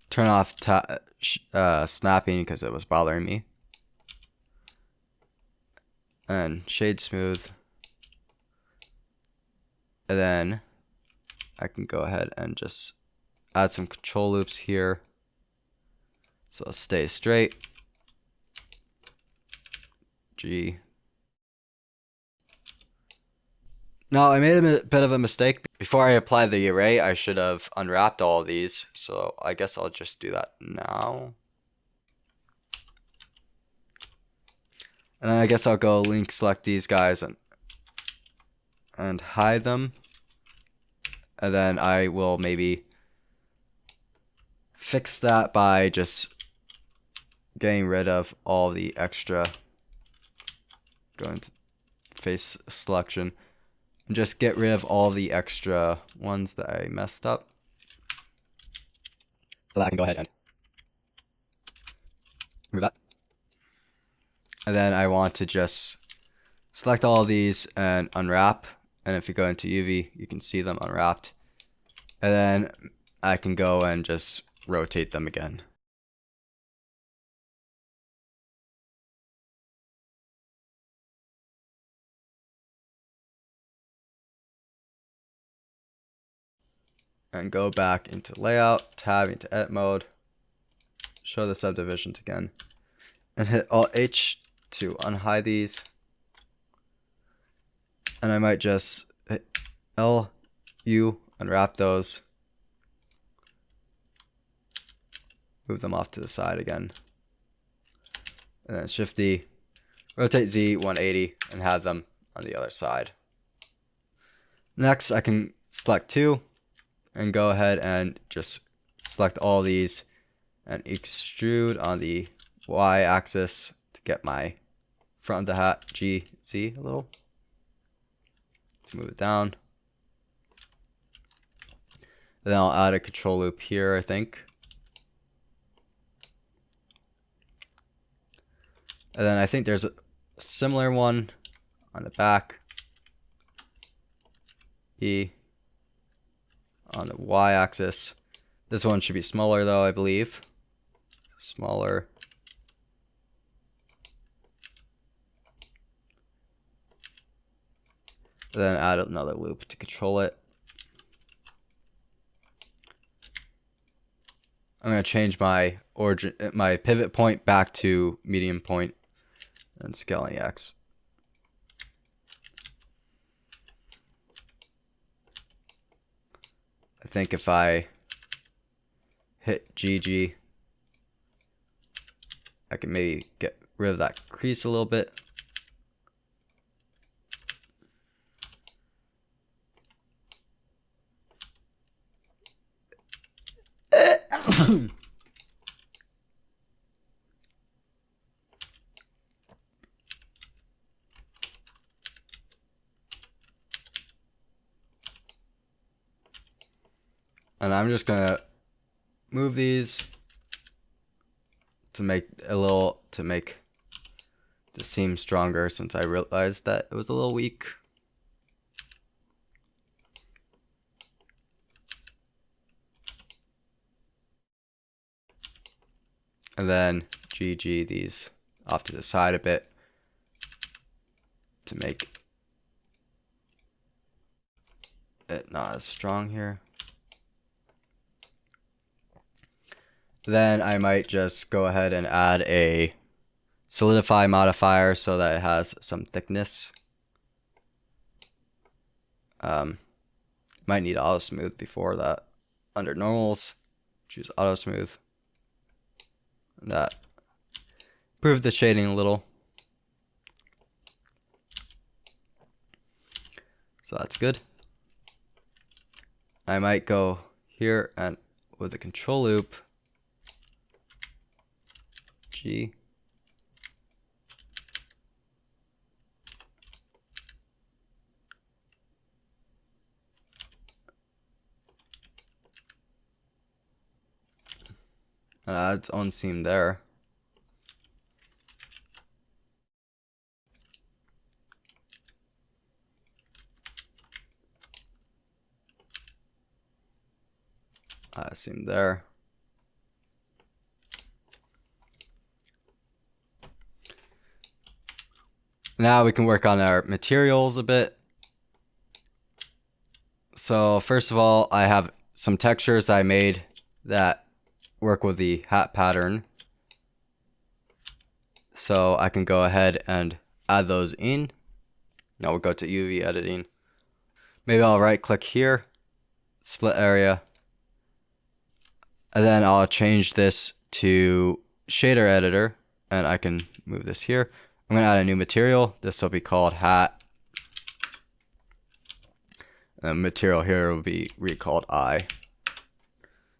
Turn off snapping because it was bothering me. and shade smooth. And then I can go ahead and just add some control loops here. So it'll stay straight. G. Now I made a bit of a mistake. Before I apply the array, I should have unwrapped all of these. So I guess I'll just do that now. And then I guess I'll go link select these guys and hide them. And then I will maybe fix that by just getting rid of all the extra, going to face selection, and just get rid of all the extra ones that I messed up, so that I can go ahead and remove that. And then I want to just select all of these and unwrap, and if you go into UV you can see them unwrapped, and then I can go and just rotate them again. And go back into layout, tab into edit mode, show the subdivisions again, and hit Alt H to unhide these. And I might just hit L, U, unwrap those, move them off to the side again, and then Shift D, rotate Z 180, and have them on the other side. Next, I can select two and go ahead and just select all these and extrude on the Y axis to get my front of the hat GZ a little. To move it down. Then I'll add a control loop here, I think. And then I think there's a similar one on the back. E on the Y axis. This one should be smaller though, I believe. Smaller. Then add another loop to control it. I'm going to change my origin, my pivot point back to medium point and scaling X. I think if I hit GG, I can maybe get rid of that crease a little bit. And I'm just gonna move these to make the seam stronger, since I realized that it was a little weak. And then GG these off to the side a bit to make it not as strong here. Then I might just go ahead and add a Solidify modifier so that it has some thickness. Might need auto smooth before that. Under normals, choose auto smooth. That improve the shading a little. So that's good. I might go here and with the control loop, G. And add its own seam there. Add a seam there. Now we can work on our materials a bit. So first of all, I have some textures I made that work with the hat pattern. So I can go ahead and add those in. Now we'll go to UV editing. Maybe I'll right click here, split area, and then I'll change this to shader editor, and I can move this here. I'm going to add a new material. This will be called hat. And the material here will be recalled eye.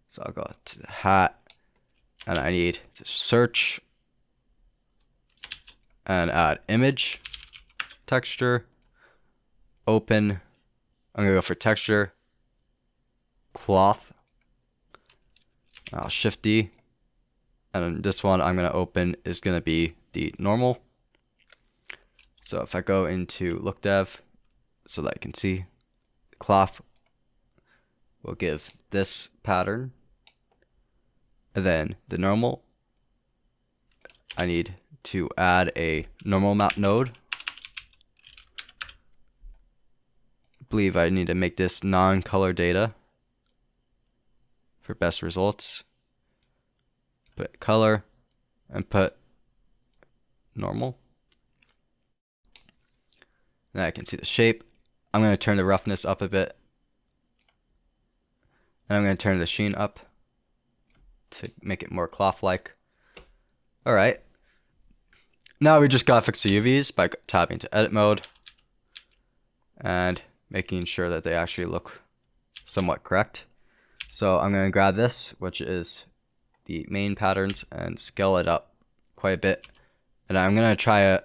So I'll go to the hat, and I need to search and add image, texture, open. I'm going to go for texture, cloth. I'll shift D. And this one I'm going to open is going to be the normal. So if I go into look dev so that I can see, cloth will give this pattern. And then the normal, I need to add a normal map node. I believe I need to make this non-color data for best results. Put color and put normal. Now I can see the shape. I'm going to turn the roughness up a bit. And I'm going to turn the sheen up to make it more cloth-like. Alright. Now we just gotta fix the UVs by tabbing to edit mode and making sure that they actually look somewhat correct. So I'm going to grab this, which is the main patterns, and scale it up quite a bit. And I'm going to try it,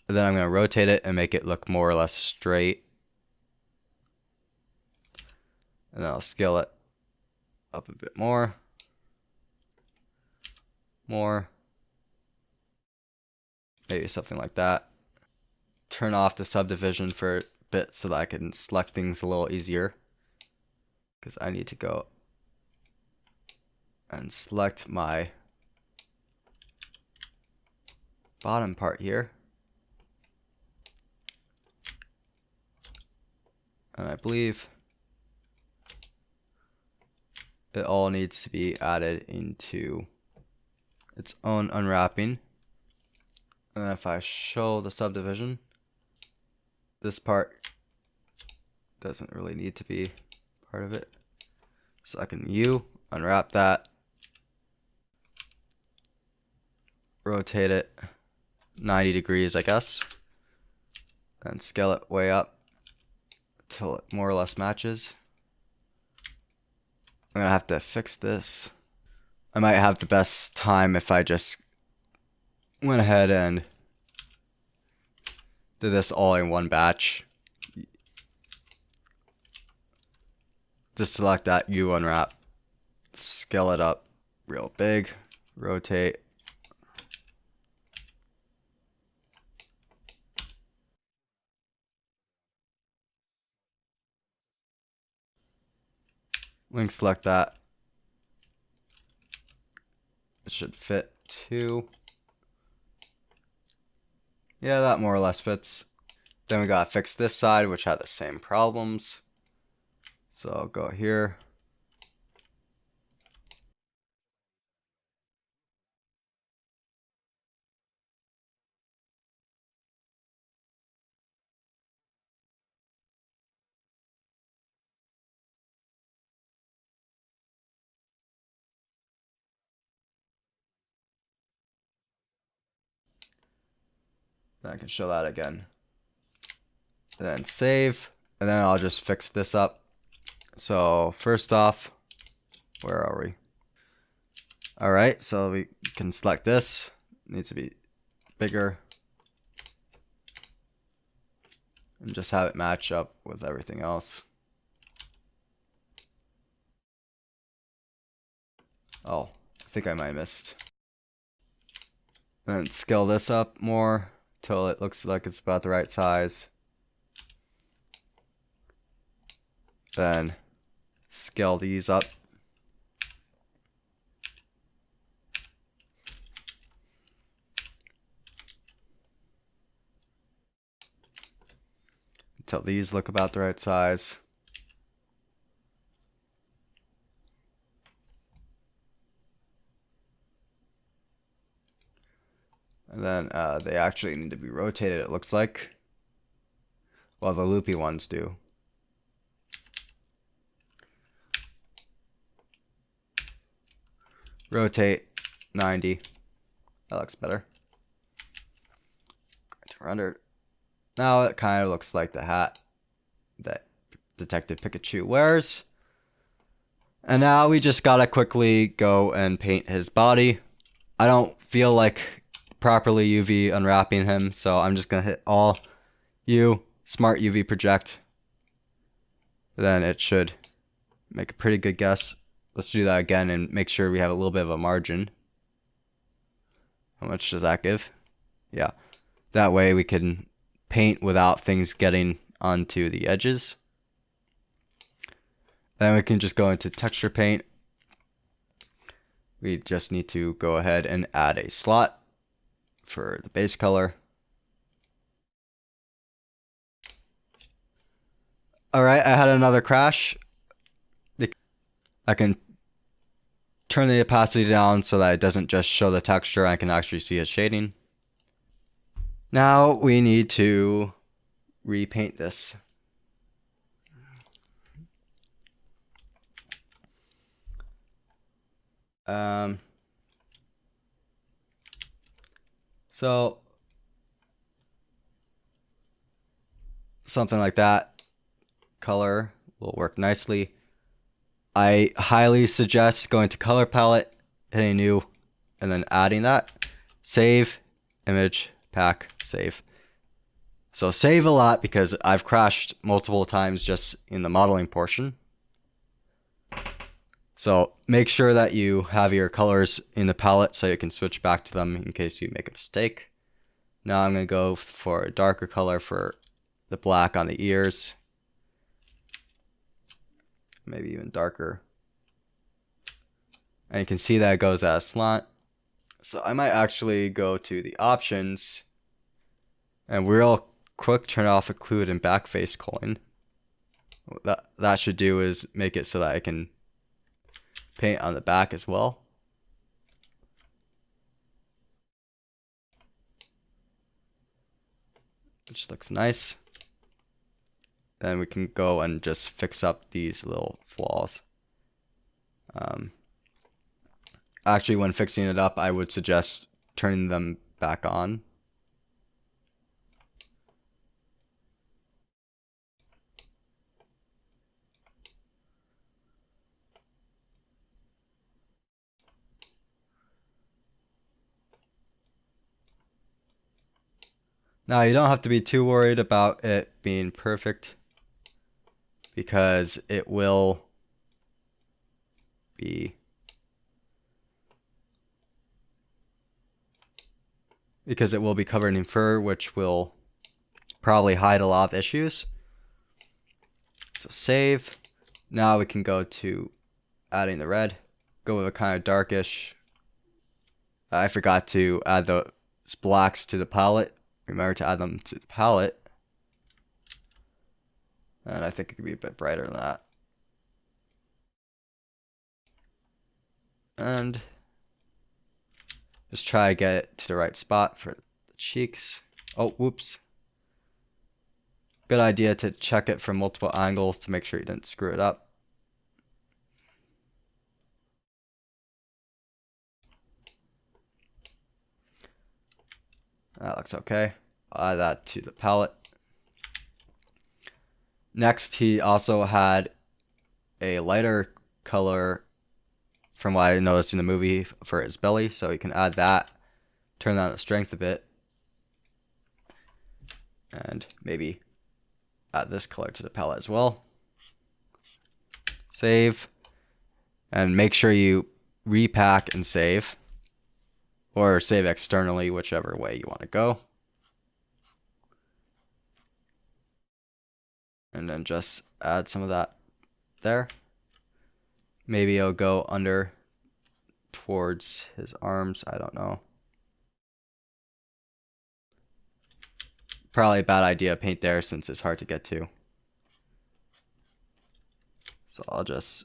and then I'm going to rotate it and make it look more or less straight. And then I'll scale it up a bit more. Maybe something like that. Turn off the subdivision for a bit so that I can select things a little easier, because I need to go and select my bottom part here. And I believe it all needs to be added into its own unwrapping. And if I show the subdivision, this part doesn't really need to be part of it. So I can unwrap that, rotate it 90 degrees, I guess, and scale it way up till it more or less matches. I'm gonna have to fix this. I might have the best time if I just went ahead and did this all in one batch. Just select that unwrap, scale it up real big, rotate. Link select that. It should fit too. Yeah, that more or less fits. Then we gotta fix this side, which had the same problems. So I'll go here. Then I can show that again. And then save. And then I'll just fix this up. So first off, where are we? Alright, so we can select this. It needs to be bigger. And just have it match up with everything else. Oh, I think I might have missed. And then scale this up more till it looks like it's about the right size. Then scale these up. till these look about the right size. And then they actually need to be rotated, it looks like. Well, the loopy ones do. Rotate 90. That looks better. To render. Now it kind of looks like the hat that Detective Pikachu wears. And now we just gotta quickly go and paint his body. I don't feel like properly UV unwrapping him, so I'm just gonna hit all U, smart UV project. Then it should make a pretty good guess. Let's do that again and make sure we have a little bit of a margin. How much does that give? Yeah. That way we can paint without things getting onto the edges. Then we can just go into texture paint. We just need to go ahead and add a slot for the base color. Alright, I had another crash. I can turn the opacity down so that it doesn't just show the texture. I can actually see its shading. Now we need to repaint this. So something like that color will work nicely. I highly suggest going to color palette, hitting new, and then adding that. Save, image, pack, save. So save a lot because I've crashed multiple times just in the modeling portion. So make sure that you have your colors in the palette so you can switch back to them in case you make a mistake. Now I'm going to go for a darker color for the black on the ears. Maybe even darker. And you can see that it goes at a slant. So I might actually go to the options and real quick turn off occlude and backface coin. What that should do is make it so that I can paint on the back as well. Which looks nice. Then we can go and just fix up these little flaws. Actually, when fixing it up, I would suggest turning them back on. Now, you don't have to be too worried about it being perfect because it will be covered in fur, which will probably hide a lot of issues. So save. Now we can go to adding the red. Go with a kind of darkish. I forgot to add the blacks to the palette. Remember to add them to the palette. And I think it could be a bit brighter than that. And just try to get it to the right spot for the cheeks. Oh, whoops. Good idea to check it from multiple angles to make sure you didn't screw it up. That looks okay. I'll add that to the palette. Next, he also had a lighter color from what I noticed in the movie for his belly, so you can add that, turn down the strength a bit, and maybe add this color to the palette as well. Save, and make sure you repack and save, or save externally, whichever way you want to go. And then just add some of that there. Maybe it'll go under towards his arms. I don't know. probably a bad idea to paint there since it's hard to get to. So I'll just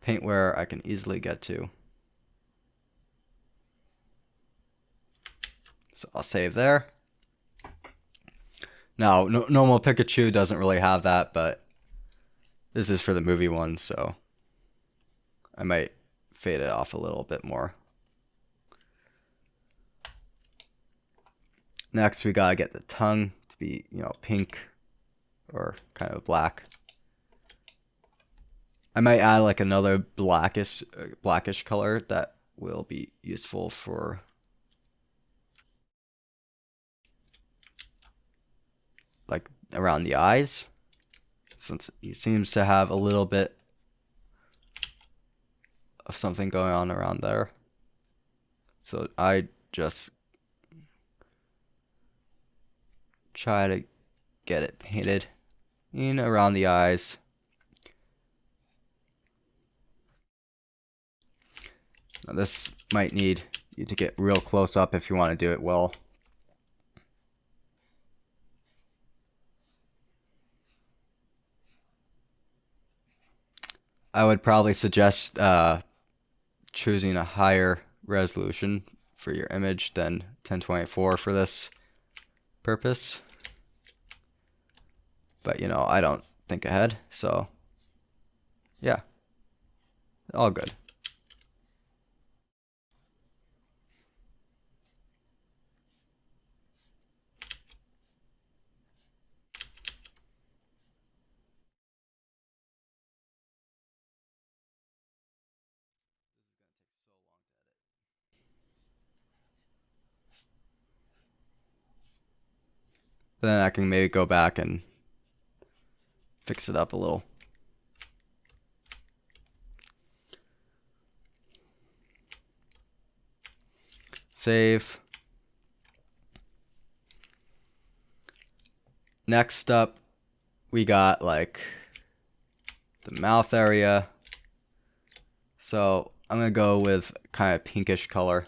paint where I can easily get to. So I'll save there. Now, normal Pikachu doesn't really have that, but this is for the movie one, so I might fade it off a little bit more. Next, we gotta get the tongue to be, pink or kind of black. I might add like another blackish color that will be useful for like around the eyes, since he seems to have a little bit of something going on around there. So I just try to get it painted in around the eyes. Now this might need you to get real close up if you want to do it well. I would probably suggest choosing a higher resolution for your image than 1024 for this purpose. But I don't think ahead, so yeah, all good. Then I can maybe go back and fix it up a little. Save. Next up, we got like the mouth area. So I'm gonna go with kind of pinkish color.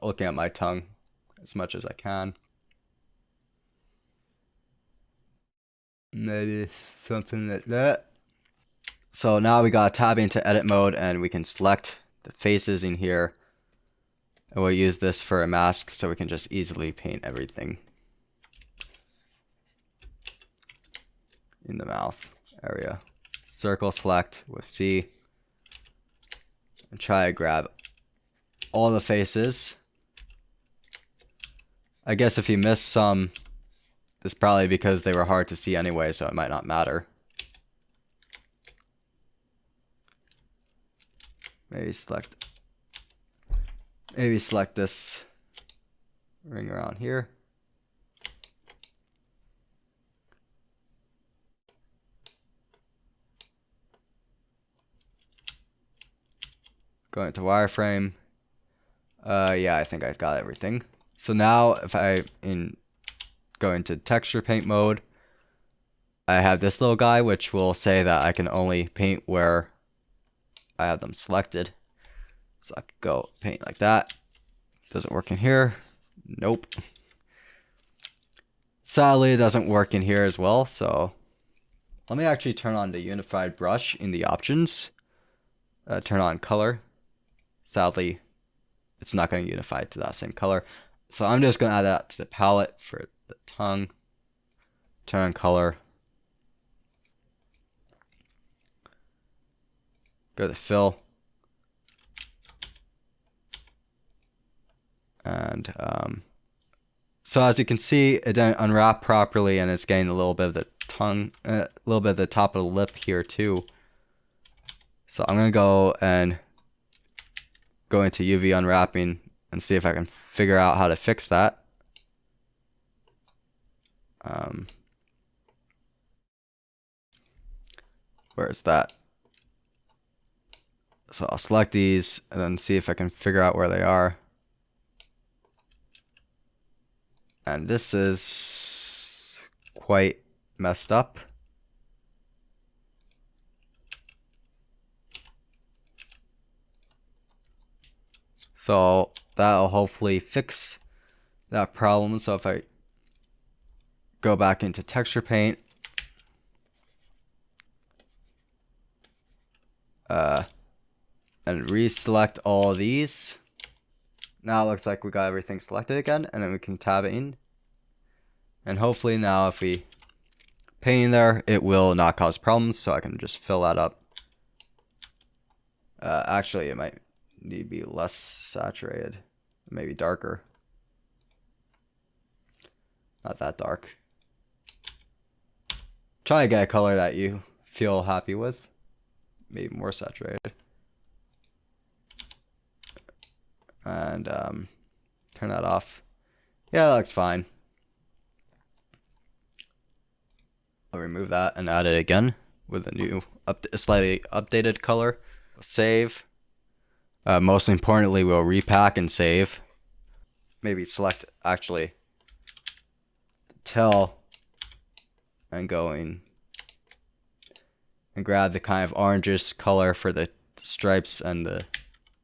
Looking at my tongue as much as I can. Maybe something like that. So now we gotta tab into edit mode and we can select the faces in here. And we'll use this for a mask so we can just easily paint everything in the mouth area. Circle select with C and try to grab all the faces. I guess if you miss some, it's probably because they were hard to see anyway, so it might not matter. Maybe select this ring around here. Going to wireframe. Yeah, I think I've got everything. So now if I go into texture paint mode, I have this little guy which will say that I can only paint where I have them selected. So I could go paint like that. Does it work in here? Nope. Sadly, it doesn't work in here as well. So let me actually turn on the unified brush in the options. Turn on color. Sadly, it's not going to unify to that same color. So I'm just going to add that to the palette for the tongue. Turn on color. Go to fill. And so as you can see, it didn't unwrap properly and it's getting a little bit of the tongue, a little bit of the top of the lip here too. So I'm going to go and go into UV unwrapping and see if I can figure out how to fix that. Where is that? So I'll select these and then see if I can figure out where they are. And this is quite messed up. So that'll hopefully fix that problem. So if I go back into texture paint, and reselect all these, now it looks like we got everything selected again, and then we can tab in, and hopefully now if we paint in there, it will not cause problems, so I can just fill that up. Actually, it might need to be less saturated, maybe darker. Not that dark. Try to get a color that you feel happy with. Maybe more saturated. And turn that off. Yeah, that looks fine. I'll remove that and add it again with a new, slightly updated color. Save. Most importantly, we'll repack and save. Maybe select actually tail and going and grab the kind of orangish color for the stripes and the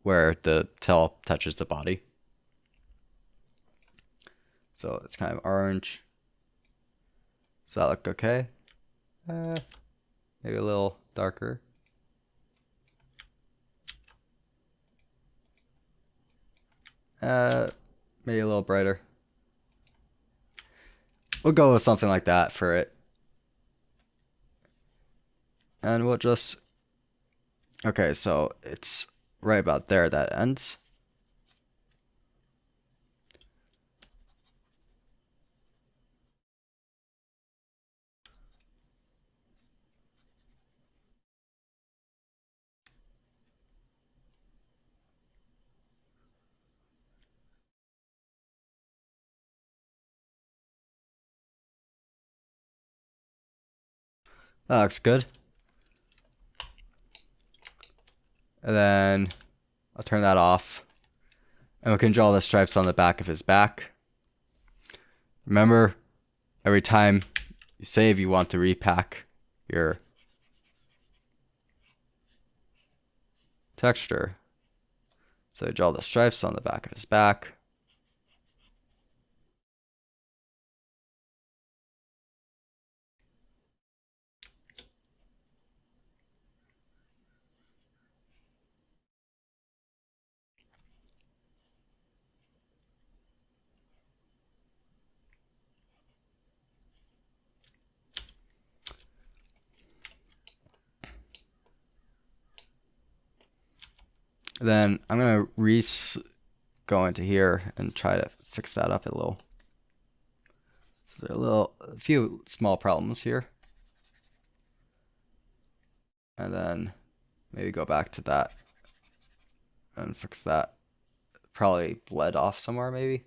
where the tail touches the body. So it's kind of orange. Does that look okay? Maybe a little darker. Maybe a little brighter. We'll go with something like that for it. And we'll just... Okay, so it's right about there that ends. That looks good. And then I'll turn that off. And we can draw the stripes on the back of his back. Remember, every time you save, you want to repack your texture. So draw the stripes on the back of his back. Then I'm gonna go into here and try to fix that up a little. So there are a few small problems here. And then maybe go back to that and fix that. Probably bled off somewhere maybe.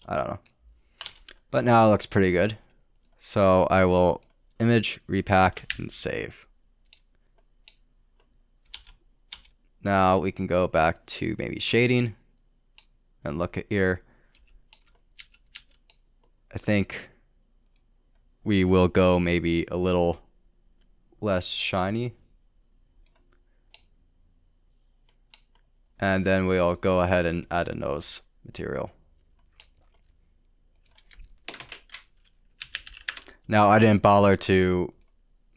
I don't know. But now it looks pretty good. So I will image, repack, and save. Now we can go back to maybe shading and look at here. I think we will go maybe a little less shiny. And then we'll go ahead and add a nose material. Now I didn't bother to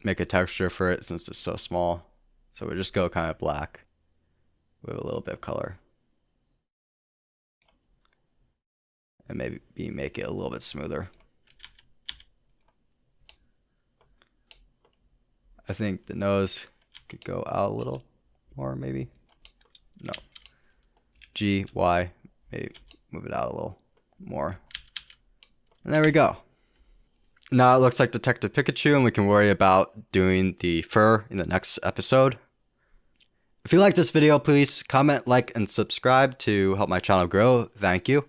make a texture for it since it's so small. So we'll just go kind of black with a little bit of color. And maybe make it a little bit smoother. I think the nose could go out a little more maybe. No. G, Y, maybe move it out a little more. And there we go. Now it looks like Detective Pikachu, and we can worry about doing the fur in the next episode. If you like this video, please comment, like, and subscribe to help my channel grow. Thank you.